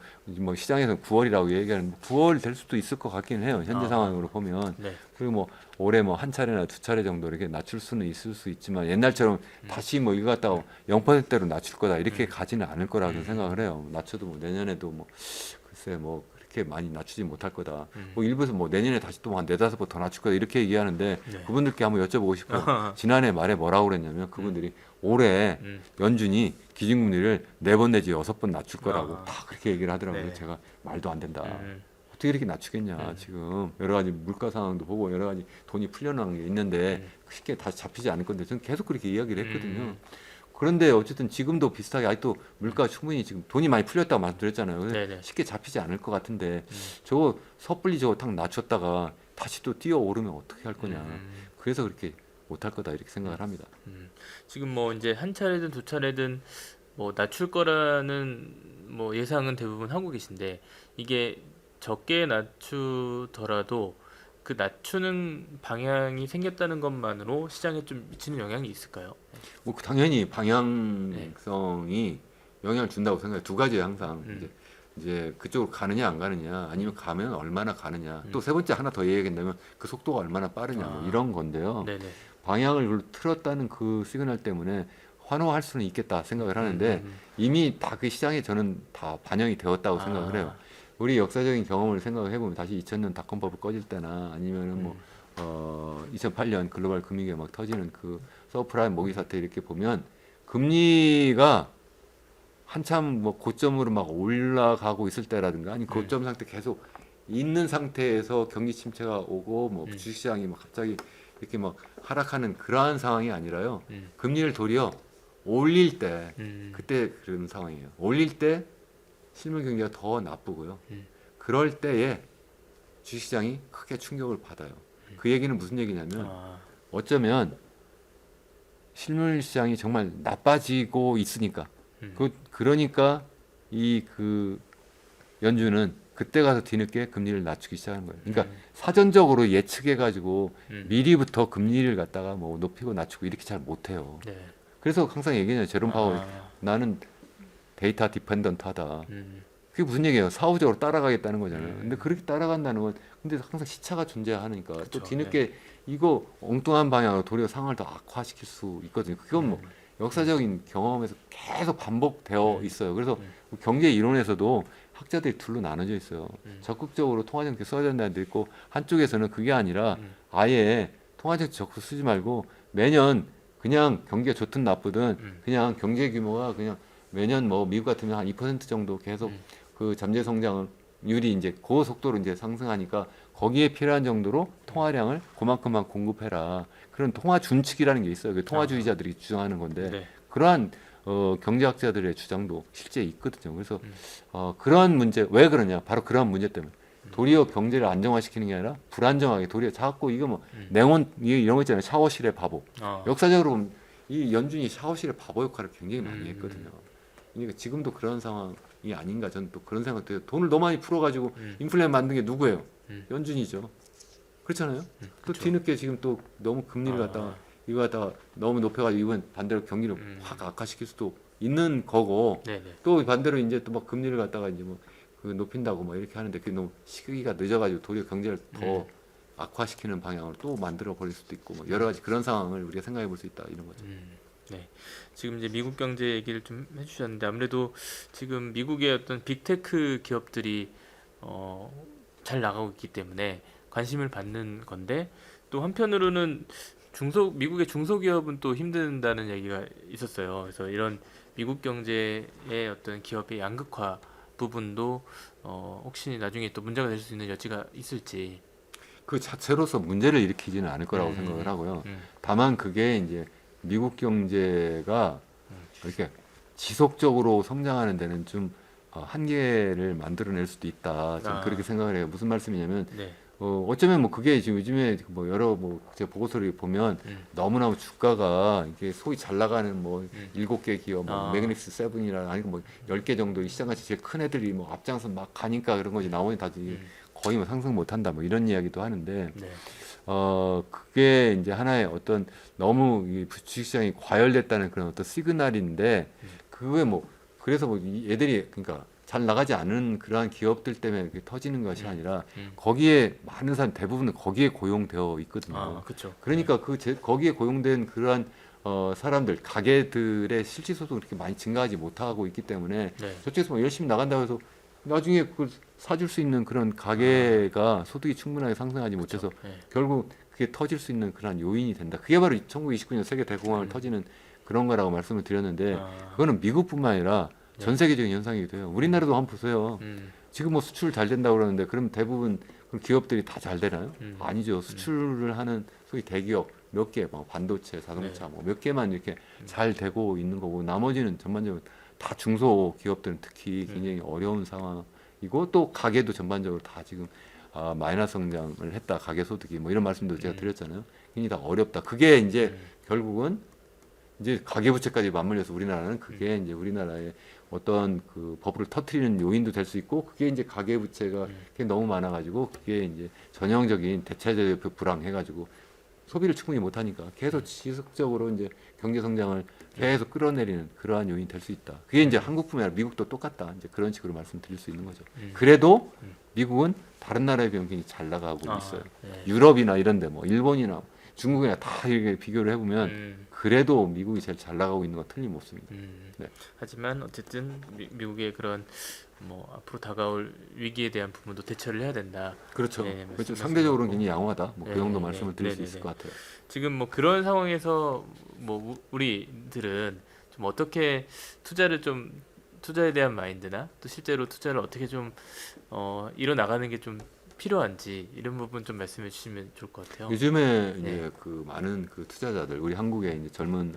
Speaker 2: 시장에서 9월이라고 얘기하는 9월 될 수도 있을 것 같긴 해요. 현재 상황으로 보면.
Speaker 1: 네.
Speaker 2: 그리고 뭐 올해 뭐 한 차례나 두 차례 정도 이렇게 낮출 수는 있을 수 있지만 옛날처럼 다시 뭐 이거 갖다가 0%대로 낮출 거다 이렇게 가지는 않을 거라고 저는 생각을 해요. 낮춰도 뭐 내년에도 뭐 글쎄 뭐 그렇게 많이 낮추지 못할 거다. 뭐 일부에서 뭐 내년에 다시 또 한 네다섯 번 더 낮출 거다 이렇게 얘기하는데
Speaker 1: 네.
Speaker 2: 그분들께 한번 여쭤보고 싶어요. 지난해 말에 뭐라고 그랬냐면 그분들이 올해 연준이 기준금리를 4번 내지 6번 낮출 거라고 다 그렇게 얘기를 하더라고요.
Speaker 1: 네.
Speaker 2: 제가 말도 안 된다. 어떻게 이렇게 낮추겠냐 지금 여러 가지 물가 상황도 보고 여러 가지 돈이 풀려나는 게 있는데 쉽게 다시 잡히지 않을 건데 저는 계속 그렇게 이야기를 했거든요. 그런데 어쨌든 지금도 비슷하게 아직도 물가가 충분히 지금 돈이 많이 풀렸다고 말씀드렸잖아요. 그래서
Speaker 1: 네네.
Speaker 2: 쉽게 잡히지 않을 것 같은데 저거 섣불리 저거 탁 낮췄다가 다시 또 뛰어오르면 어떻게 할 거냐. 그래서 그렇게 못할 거다 이렇게 생각을 합니다.
Speaker 1: 지금 뭐 이제 한 차례든 두 차례든 뭐 낮출 거라는 뭐 예상은 대부분 하고 계신데 이게 적게 낮추더라도 그 낮추는 방향이 생겼다는 것만으로 시장에 좀 미치는 영향이 있을까요?
Speaker 2: 뭐 당연히 방향성이 영향을 준다고 생각해요. 두 가지예요 항상 이제 그쪽으로 가느냐 안 가느냐 아니면 가면 얼마나 가느냐 또 세 번째 하나 더 얘기한다면 그 속도가 얼마나 빠르냐 뭐 이런 건데요.
Speaker 1: 네네.
Speaker 2: 방향을 틀었다는 그 시그널 때문에 환호할 수는 있겠다 생각을 하는데 이미 다 그 시장에 저는 다 반영이 되었다고 생각을 해요. 우리 역사적인 경험을 생각해 보면 다시 2000년 닷컴버블 꺼질 때나 아니면은 뭐 2008년 글로벌 금융위기 막 터지는 그 서프라임 모기 사태 이렇게 보면 금리가 한참 뭐 고점으로 막 올라가고 있을 때라든가 아니 고점 상태 계속 있는 상태에서 경기 침체가 오고 뭐 주식시장이 막 갑자기 이렇게 막 하락하는 그러한 상황이 아니라요. 금리를 도리어 올릴 때 그때 그런 상황이에요. 올릴 때 실물 경기가 더 나쁘고요. 그럴 때에 주식시장이 크게 충격을 받아요. 그 얘기는 무슨 얘기냐면 어쩌면 실물 시장이 정말 나빠지고 있으니까 그러니까 그 연준은 그때 가서 뒤늦게 금리를 낮추기 시작하는 거예요. 그러니까 사전적으로 예측해 가지고 미리부터 금리를 갖다가 뭐 높이고 낮추고 이렇게 잘 못해요.
Speaker 1: 네.
Speaker 2: 그래서 항상 얘기해요. 제롬 파월 나는 데이터 디펜던트하다. 그게 무슨 얘기예요? 사후적으로 따라가겠다는 거잖아요. 근데 그렇게 따라간다는 건 근데 항상 시차가 존재하니까
Speaker 1: 그쵸,
Speaker 2: 또 뒤늦게 이거 엉뚱한 방향으로 도리어 상황을 더 악화시킬 수 있거든요. 그건 뭐 역사적인 경험에서 계속 반복되어 있어요. 그래서 경제 이론에서도 학자들이 둘로 나눠져 있어요. 적극적으로 통화정책 써야 된다는 데 있고 한쪽에서는 그게 아니라 아예 통화정책 적극 쓰지 말고 매년 그냥 경기가 좋든 나쁘든 그냥 경제 규모가 그냥 매년 뭐 미국 같으면 한 2% 정도 계속 그 잠재 성장률이 이제 그 속도로 이제 상승하니까 거기에 필요한 정도로 통화량을 그만큼만 공급해라. 그런 통화 준칙이라는 게 있어요. 그 통화주의자들이 주장하는 건데
Speaker 1: 네.
Speaker 2: 그러한 경제학자들의 주장도 실제 있거든요. 그래서 그러한 문제 왜 그러냐? 바로 그러한 문제 때문에 도리어 경제를 안정화시키는 게 아니라 불안정하게 도리어 자꾸 이거 뭐 냉온 이런 거 있잖아요. 샤워실의 바보. 역사적으로 보면 이 연준이 샤워실의 바보 역할을 굉장히 많이 했거든요. 그러니까 지금도 그런 상황이 아닌가 저는 또 그런 생각도 해요. 돈을 너무 많이 풀어가지고 인플레 만든 게 누구예요? 연준이죠. 그렇잖아요. 또
Speaker 1: 그쵸.
Speaker 2: 뒤늦게 지금 또 너무 금리를 갖다가 이거 갖다가 너무 높여가지고 이번 반대로 경기를 확 악화시킬 수도 있는 거고
Speaker 1: 네네.
Speaker 2: 또 반대로 이제 또 막 금리를 갖다가 이제 뭐 그 높인다고 뭐 이렇게 하는데 그게 너무 시기가 늦어가지고 도리어 경제를 더 악화시키는 방향으로 또 만들어 버릴 수도 있고 뭐 여러 가지 그런 상황을 우리가 생각해 볼 수 있다 이런 거죠.
Speaker 1: 네. 지금 이제 미국 경제 얘기를 좀 해주셨는데 아무래도 지금 미국의 어떤 빅테크 기업들이 잘 나가고 있기 때문에 관심을 받는 건데 또 한편으로는 미국의 중소기업은 또 힘든다는 얘기가 있었어요. 그래서 이런 미국 경제의 어떤 기업의 양극화 부분도 혹시 나중에 또 문제가 될 수 있는 여지가 있을지.
Speaker 2: 그 자체로서 문제를 일으키지는 않을 거라고 생각을 하고요. 다만 그게 이제 미국 경제가 이렇게 지속적으로 성장하는 데는 좀 한계를 만들어낼 수도 있다. 저는 그렇게 생각을 해요. 무슨 말씀이냐면
Speaker 1: 네.
Speaker 2: 어쩌면 뭐 그게 지금 요즘에 뭐 여러 뭐 제 보고서를 보면 너무나 주가가 이게 소위 잘 나가는 뭐 7개 기업, 뭐 매그닉스 세븐이나 아니면 뭐 10개 정도 시장같이 제일 큰 애들이 뭐 앞장서 막 가니까 그런 거지 나머지 다 거의 뭐 상승 못 한다 뭐 이런 이야기도 하는데
Speaker 1: 네.
Speaker 2: 그게 이제 하나의 어떤 너무 이 주식시장이 과열됐다는 그런 어떤 시그널인데 그게 뭐 그래서 뭐 얘들이 그러니까 잘 나가지 않은 그러한 기업들 때문에 이렇게 터지는 것이 아니라 거기에 많은 사람 대부분은 거기에 고용되어 있거든요.
Speaker 1: 그렇죠.
Speaker 2: 그러니까 거기에 고용된 그러한 사람들 가게들의 실질 소득이 그렇게 많이 증가하지 못하고 있기 때문에
Speaker 1: 네.
Speaker 2: 저쪽에서 뭐 열심히 나간다고 해서 나중에 그걸 사줄 수 있는 그런 가게가 소득이 충분하게 상승하지 못해서
Speaker 1: 네.
Speaker 2: 결국 그게 터질 수 있는 그런 요인이 된다. 그게 바로 1929년 세계 대공황을 터지는 그런 거라고 말씀을 드렸는데 그거는 미국뿐만 아니라 전 세계적인 현상이 돼요. 우리나라도 한번 보세요. 지금 뭐 수출 잘 된다고 그러는데 그럼 대부분 그럼 기업들이 다 잘 되나요? 아니죠. 수출을 하는 소위 대기업 몇 개, 뭐 반도체, 자동차 뭐 몇 개만 이렇게 잘 되고 있는 거고 나머지는 전반적으로 다 중소기업들은 특히 굉장히 어려운 상황이고 또 가게도 전반적으로 다 지금 마이너스 성장을 했다. 가계 소득이 뭐 이런 말씀도 제가 드렸잖아요. 굉장히 다 어렵다. 그게 이제 결국은 이제 가계부채까지 맞물려서 우리나라는 그게 이제 우리나라의 어떤 그 버블을 터트리는 요인도 될 수 있고 그게 이제 가계부채가 그게 너무 많아가지고 그게 이제 전형적인 대체적 불황해가지고 소비를 충분히 못하니까 계속 지속적으로 이제 경제 성장을 계속 끌어내리는 그러한 요인이 될 수 있다. 그게 이제 한국뿐만 아니라 미국도 똑같다. 이제 그런 식으로 말씀드릴 수 있는 거죠. 그래도 미국은 다른 나라에 비하면 굉장히 잘 나가고 있어요.
Speaker 1: 네.
Speaker 2: 유럽이나 이런데 뭐 일본이나 중국이나 다 이렇게 비교를 해보면 그래도 미국이 제일 잘 나가고 있는 건 틀림없습니다. 네.
Speaker 1: 하지만 어쨌든 미국의 그런 뭐 앞으로 다가올 위기에 대한 부분도 대처를 해야 된다.
Speaker 2: 그렇죠.
Speaker 1: 네,
Speaker 2: 그렇죠. 상대적으로는 굉장히 양호하다. 뭐 그
Speaker 1: 네,
Speaker 2: 정도
Speaker 1: 네,
Speaker 2: 말씀을 드릴 수
Speaker 1: 네,
Speaker 2: 있을
Speaker 1: 네.
Speaker 2: 것 같아요.
Speaker 1: 지금 뭐 그런 상황에서 뭐 우리들은 좀 어떻게 투자에 대한 마인드나 또 실제로 투자를 어떻게 좀 이뤄 나가는 게 좀 필요한지 이런 부분 좀 말씀해 주시면 좋을 것 같아요.
Speaker 2: 요즘에
Speaker 1: 네.
Speaker 2: 이제 그 많은 그 투자자들 우리 한국의 이제 젊은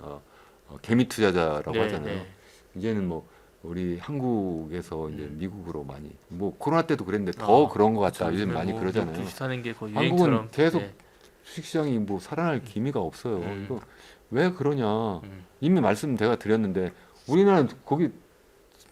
Speaker 2: 개미 투자자라고
Speaker 1: 네,
Speaker 2: 하잖아요.
Speaker 1: 네.
Speaker 2: 이제는 뭐 우리 한국에서 이제 미국으로 많이 뭐 코로나 때도 그랬는데 더 그런 것 같다. 요즘 많이
Speaker 1: 뭐
Speaker 2: 그러잖아요.
Speaker 1: 비슷하는 게 거의
Speaker 2: 한국은
Speaker 1: 유행처럼.
Speaker 2: 계속
Speaker 1: 네.
Speaker 2: 주식시장이 뭐 살아날 기미가 없어요.
Speaker 1: 음.
Speaker 2: 이거 왜 그러냐?
Speaker 1: 음.
Speaker 2: 이미 말씀 제가 드렸는데 우리나라는 거기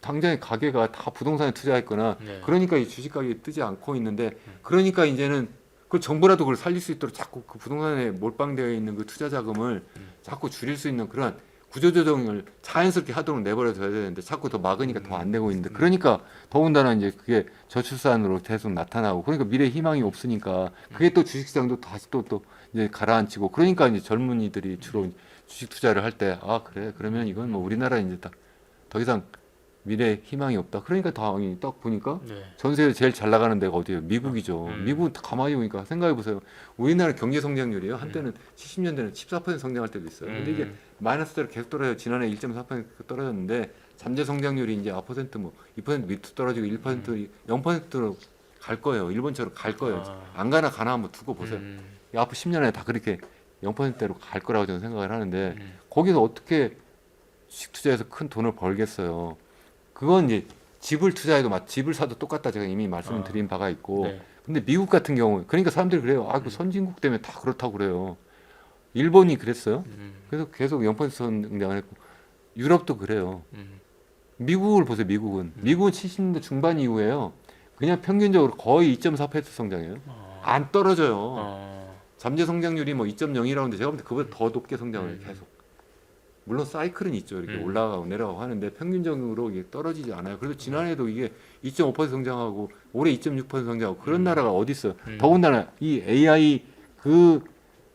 Speaker 2: 당장에 가게가 다 부동산에 투자했거나
Speaker 1: 네.
Speaker 2: 그러니까 이 주식 가격이 뜨지 않고 있는데 그러니까 이제는 그 정부라도 그걸 살릴 수 있도록 자꾸 그 부동산에 몰빵되어 있는 그 투자 자금을 자꾸 줄일 수 있는 그런 구조조정을 자연스럽게 하도록 내버려둬야 되는데 자꾸 더 막으니까 더 안 되고 있는데 그러니까 더군다나 이제 그게 저출산으로 계속 나타나고 그러니까 미래 희망이 없으니까 그게 또 주식시장도 다시 또 이제 가라앉히고 그러니까 이제 젊은이들이 주로 주식 투자를 할 때 그래 그러면 이건 뭐 우리나라 이제 더 이상 미래 희망이 없다. 그러니까 당연히 딱 보니까
Speaker 1: 네.
Speaker 2: 전 세계 제일 잘 나가는 데가 어디예요? 미국이죠. 미국은 가만히 보니까 생각해 보세요. 우리나라 경제 성장률이요. 한때는 70년대는 14% 성장할 때도 있어요. 근데 이게 마이너스대로 계속 떨어져요. 지난해 1.4% 떨어졌는데 잠재 성장률이 이제 4% 뭐 2% 밑으로 떨어지고 1% 0%로 갈 거예요. 일본처럼 갈 거예요. 안 가나 한번 두고 보세요. 이 앞으로 10년에 다 그렇게 0%대로 갈 거라고 저는 생각을 하는데 거기서 어떻게 주식 투자해서 큰 돈을 벌겠어요. 그건 이제 집을 투자해도 집을 사도 똑같다 제가 이미 말씀을 드린 바가 있고
Speaker 1: 네.
Speaker 2: 근데 미국 같은 경우 그러니까 사람들이 그래요. 아, 그 선진국 때문에 다 그렇다고 그래요. 일본이 그랬어요. 그래서 계속 0% 성장을 했고 유럽도 그래요. 미국을 보세요. 미국은 70년대 중반 이후에요. 그냥 평균적으로 거의 2.4% 성장해요. 안 떨어져요. 잠재 성장률이 뭐 2.0이라고 하는데 제가 볼 때 그보다 더 높게 성장을 계속. 물론 사이클은 있죠. 이렇게 올라가고 내려가고 하는데 평균적으로 이게 떨어지지 않아요. 그래서 지난해도 이게 2.5% 성장하고 올해 2.6% 성장하고 그런 나라가 어디 있어요? 더군다나 이 AI 그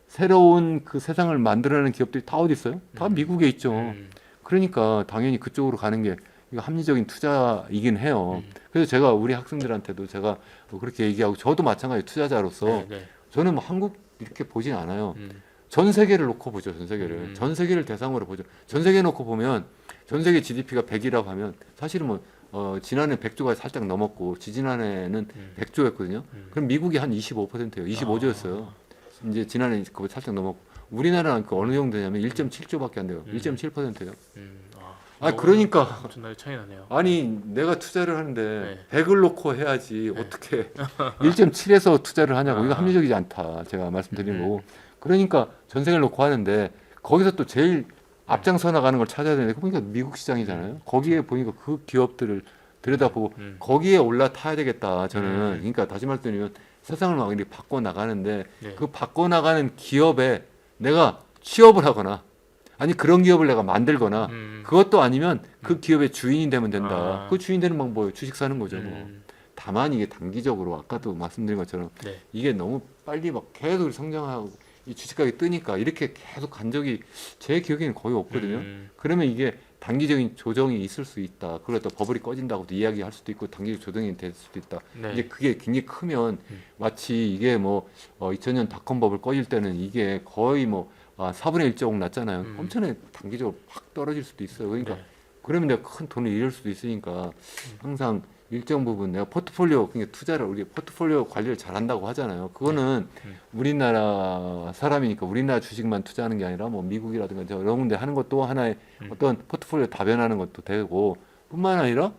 Speaker 2: 새로운 그 세상을 만들어내는 기업들이 다 어디 있어요? 다 미국에 있죠. 그러니까 당연히 그쪽으로 가는 게 이거 합리적인 투자이긴 해요. 그래서 제가 우리 학생들한테도 제가 뭐 그렇게 얘기하고 저도 마찬가지 투자자로서
Speaker 1: 네, 네.
Speaker 2: 저는 뭐 한국 이렇게 보진 않아요. 전 세계를 놓고 보죠. 전 세계를.
Speaker 1: 음.
Speaker 2: 전 세계를 대상으로 보죠. 전 세계 놓고 보면 전 세계 GDP가 100이라고 하면 사실은 뭐 지난해 100조가 살짝 넘었고 지지난해는 100조였거든요. 그럼 미국이 한 25%예요. 25조였어요. 이제 지난해 그거 살짝 넘었고 우리나라는 그 어느 정도 되냐면 1.7조밖에 안 돼요. 1.7%예요. 아, 그러니까
Speaker 1: 엄청나게 차이 나네요.
Speaker 2: 아니 내가 투자를 하는데
Speaker 1: 네.
Speaker 2: 100을 놓고 해야지 어떻게 1.7에서 투자를 하냐고 이거 합리적이지 않다 제가 말씀드리는 거고 그러니까 전 세계를 놓고 하는데 거기서 또 제일 앞장서 나가는 걸 찾아야 되는데 보니까 미국 시장이잖아요. 거기에 보니까 그 기업들을 들여다보고 거기에 올라타야 되겠다 저는. 그러니까 다시 말씀드리면 세상을 막 이렇게 바꿔 나가는데
Speaker 1: 네.
Speaker 2: 그 바꿔 나가는 기업에 내가 취업을 하거나 아니 그런 기업을 내가 만들거나 그것도 아니면 그 기업의 주인이 되면 된다. 그 주인 되는 방법이 주식 사는 거죠. 뭐. 다만 이게 단기적으로 아까도 말씀드린 것처럼
Speaker 1: 네.
Speaker 2: 이게 너무 빨리 막 계속 성장하고 이 주식가격이 뜨니까 이렇게 계속 간 적이 제 기억에는 거의 없거든요. 그러면 이게 단기적인 조정이 있을 수 있다. 그걸 또 버블이 꺼진다고도 이야기할 수도 있고 단기적 조정이 될 수도 있다.
Speaker 1: 네.
Speaker 2: 이제 그게 굉장히 크면 마치 이게 뭐 2000년 닷컴 버블 꺼질 때는 이게 거의 뭐 4분의 1 조각 났잖아요. 엄청나게 단기적으로 확 떨어질 수도 있어요. 그러니까
Speaker 1: 네.
Speaker 2: 그러면 내가 큰 돈을 잃을 수도 있으니까 항상 일정 부분 내가 포트폴리오 그러니까 투자를 우리 포트폴리오 관리를 잘한다고 하잖아요. 그거는 우리나라 사람이니까 우리나라 주식만 투자하는 게 아니라 뭐 미국이라든가 여러 군데 하는 것도 하나의 어떤 포트폴리오 다변하는 것도 되고 뿐만 아니라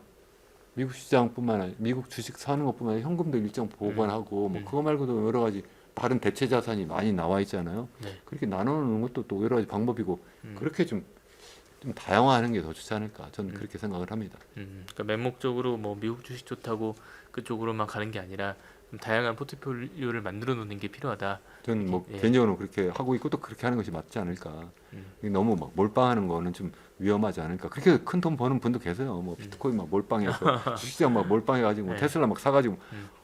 Speaker 2: 미국 시장뿐만 아니라 미국 주식 사는 것뿐만 아니라 현금도 일정 보관하고 뭐 그거 말고도 여러 가지 다른 대체 자산이 많이 나와 있잖아요.
Speaker 1: 네.
Speaker 2: 그렇게 나누는 것도 또 여러 가지 방법이고 그렇게 좀 다양화하는 게 더 좋지 않을까 저는 그렇게 생각을 합니다.
Speaker 1: 그러니까 맹목적으로 뭐 미국 주식 좋다고 그쪽으로만 가는 게 아니라 좀 다양한 포트폴리오를 만들어 놓는 게 필요하다.
Speaker 2: 저는 뭐
Speaker 1: 예.
Speaker 2: 개인적으로 그렇게 하고 있고 또 그렇게 하는 것이 맞지 않을까. 너무 막 몰빵하는 거는 좀 위험하지 않을까. 그렇게 큰 돈 버는 분도 계세요. 뭐 비트코인 막 몰빵해서 주식시장 막 몰빵해가지고 뭐
Speaker 1: 네.
Speaker 2: 테슬라 막 사가지고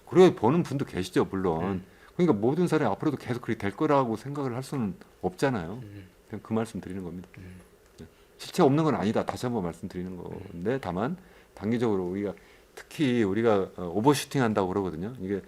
Speaker 2: 그래 버는 분도 계시죠 물론. 그러니까 모든 사람이 앞으로도 계속 그렇게 될 거라고 생각을 할 수는 없잖아요. 그냥 그 말씀 드리는 겁니다. 실체 없는 건 아니다. 다시 한번 말씀드리는 건데 다만 단기적으로 우리가 특히 우리가 오버슈팅 한다고 그러거든요. 이게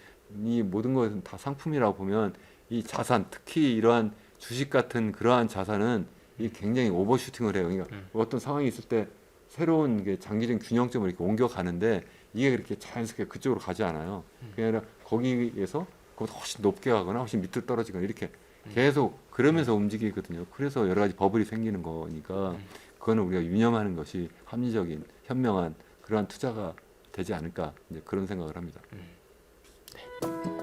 Speaker 2: 이 모든 것은 다 상품이라고 보면 이 자산 특히 이러한 주식 같은 그러한 자산은 이 굉장히 오버슈팅을 해요. 그러니까 어떤 상황이 있을 때 새로운 게 장기적인 균형점을 이렇게 옮겨가는데 이게 그렇게 자연스럽게 그쪽으로 가지 않아요. 그게 아니라 거기에서 그보다 훨씬 높게 가거나 훨씬 밑으로 떨어지거나 이렇게 계속 그러면서 움직이거든요. 그래서 여러 가지 버블이 생기는 거니까 그거는 우리가 유념하는 것이 합리적인 현명한 그러한 투자가 되지 않을까 이제 그런 생각을 합니다.
Speaker 1: 네.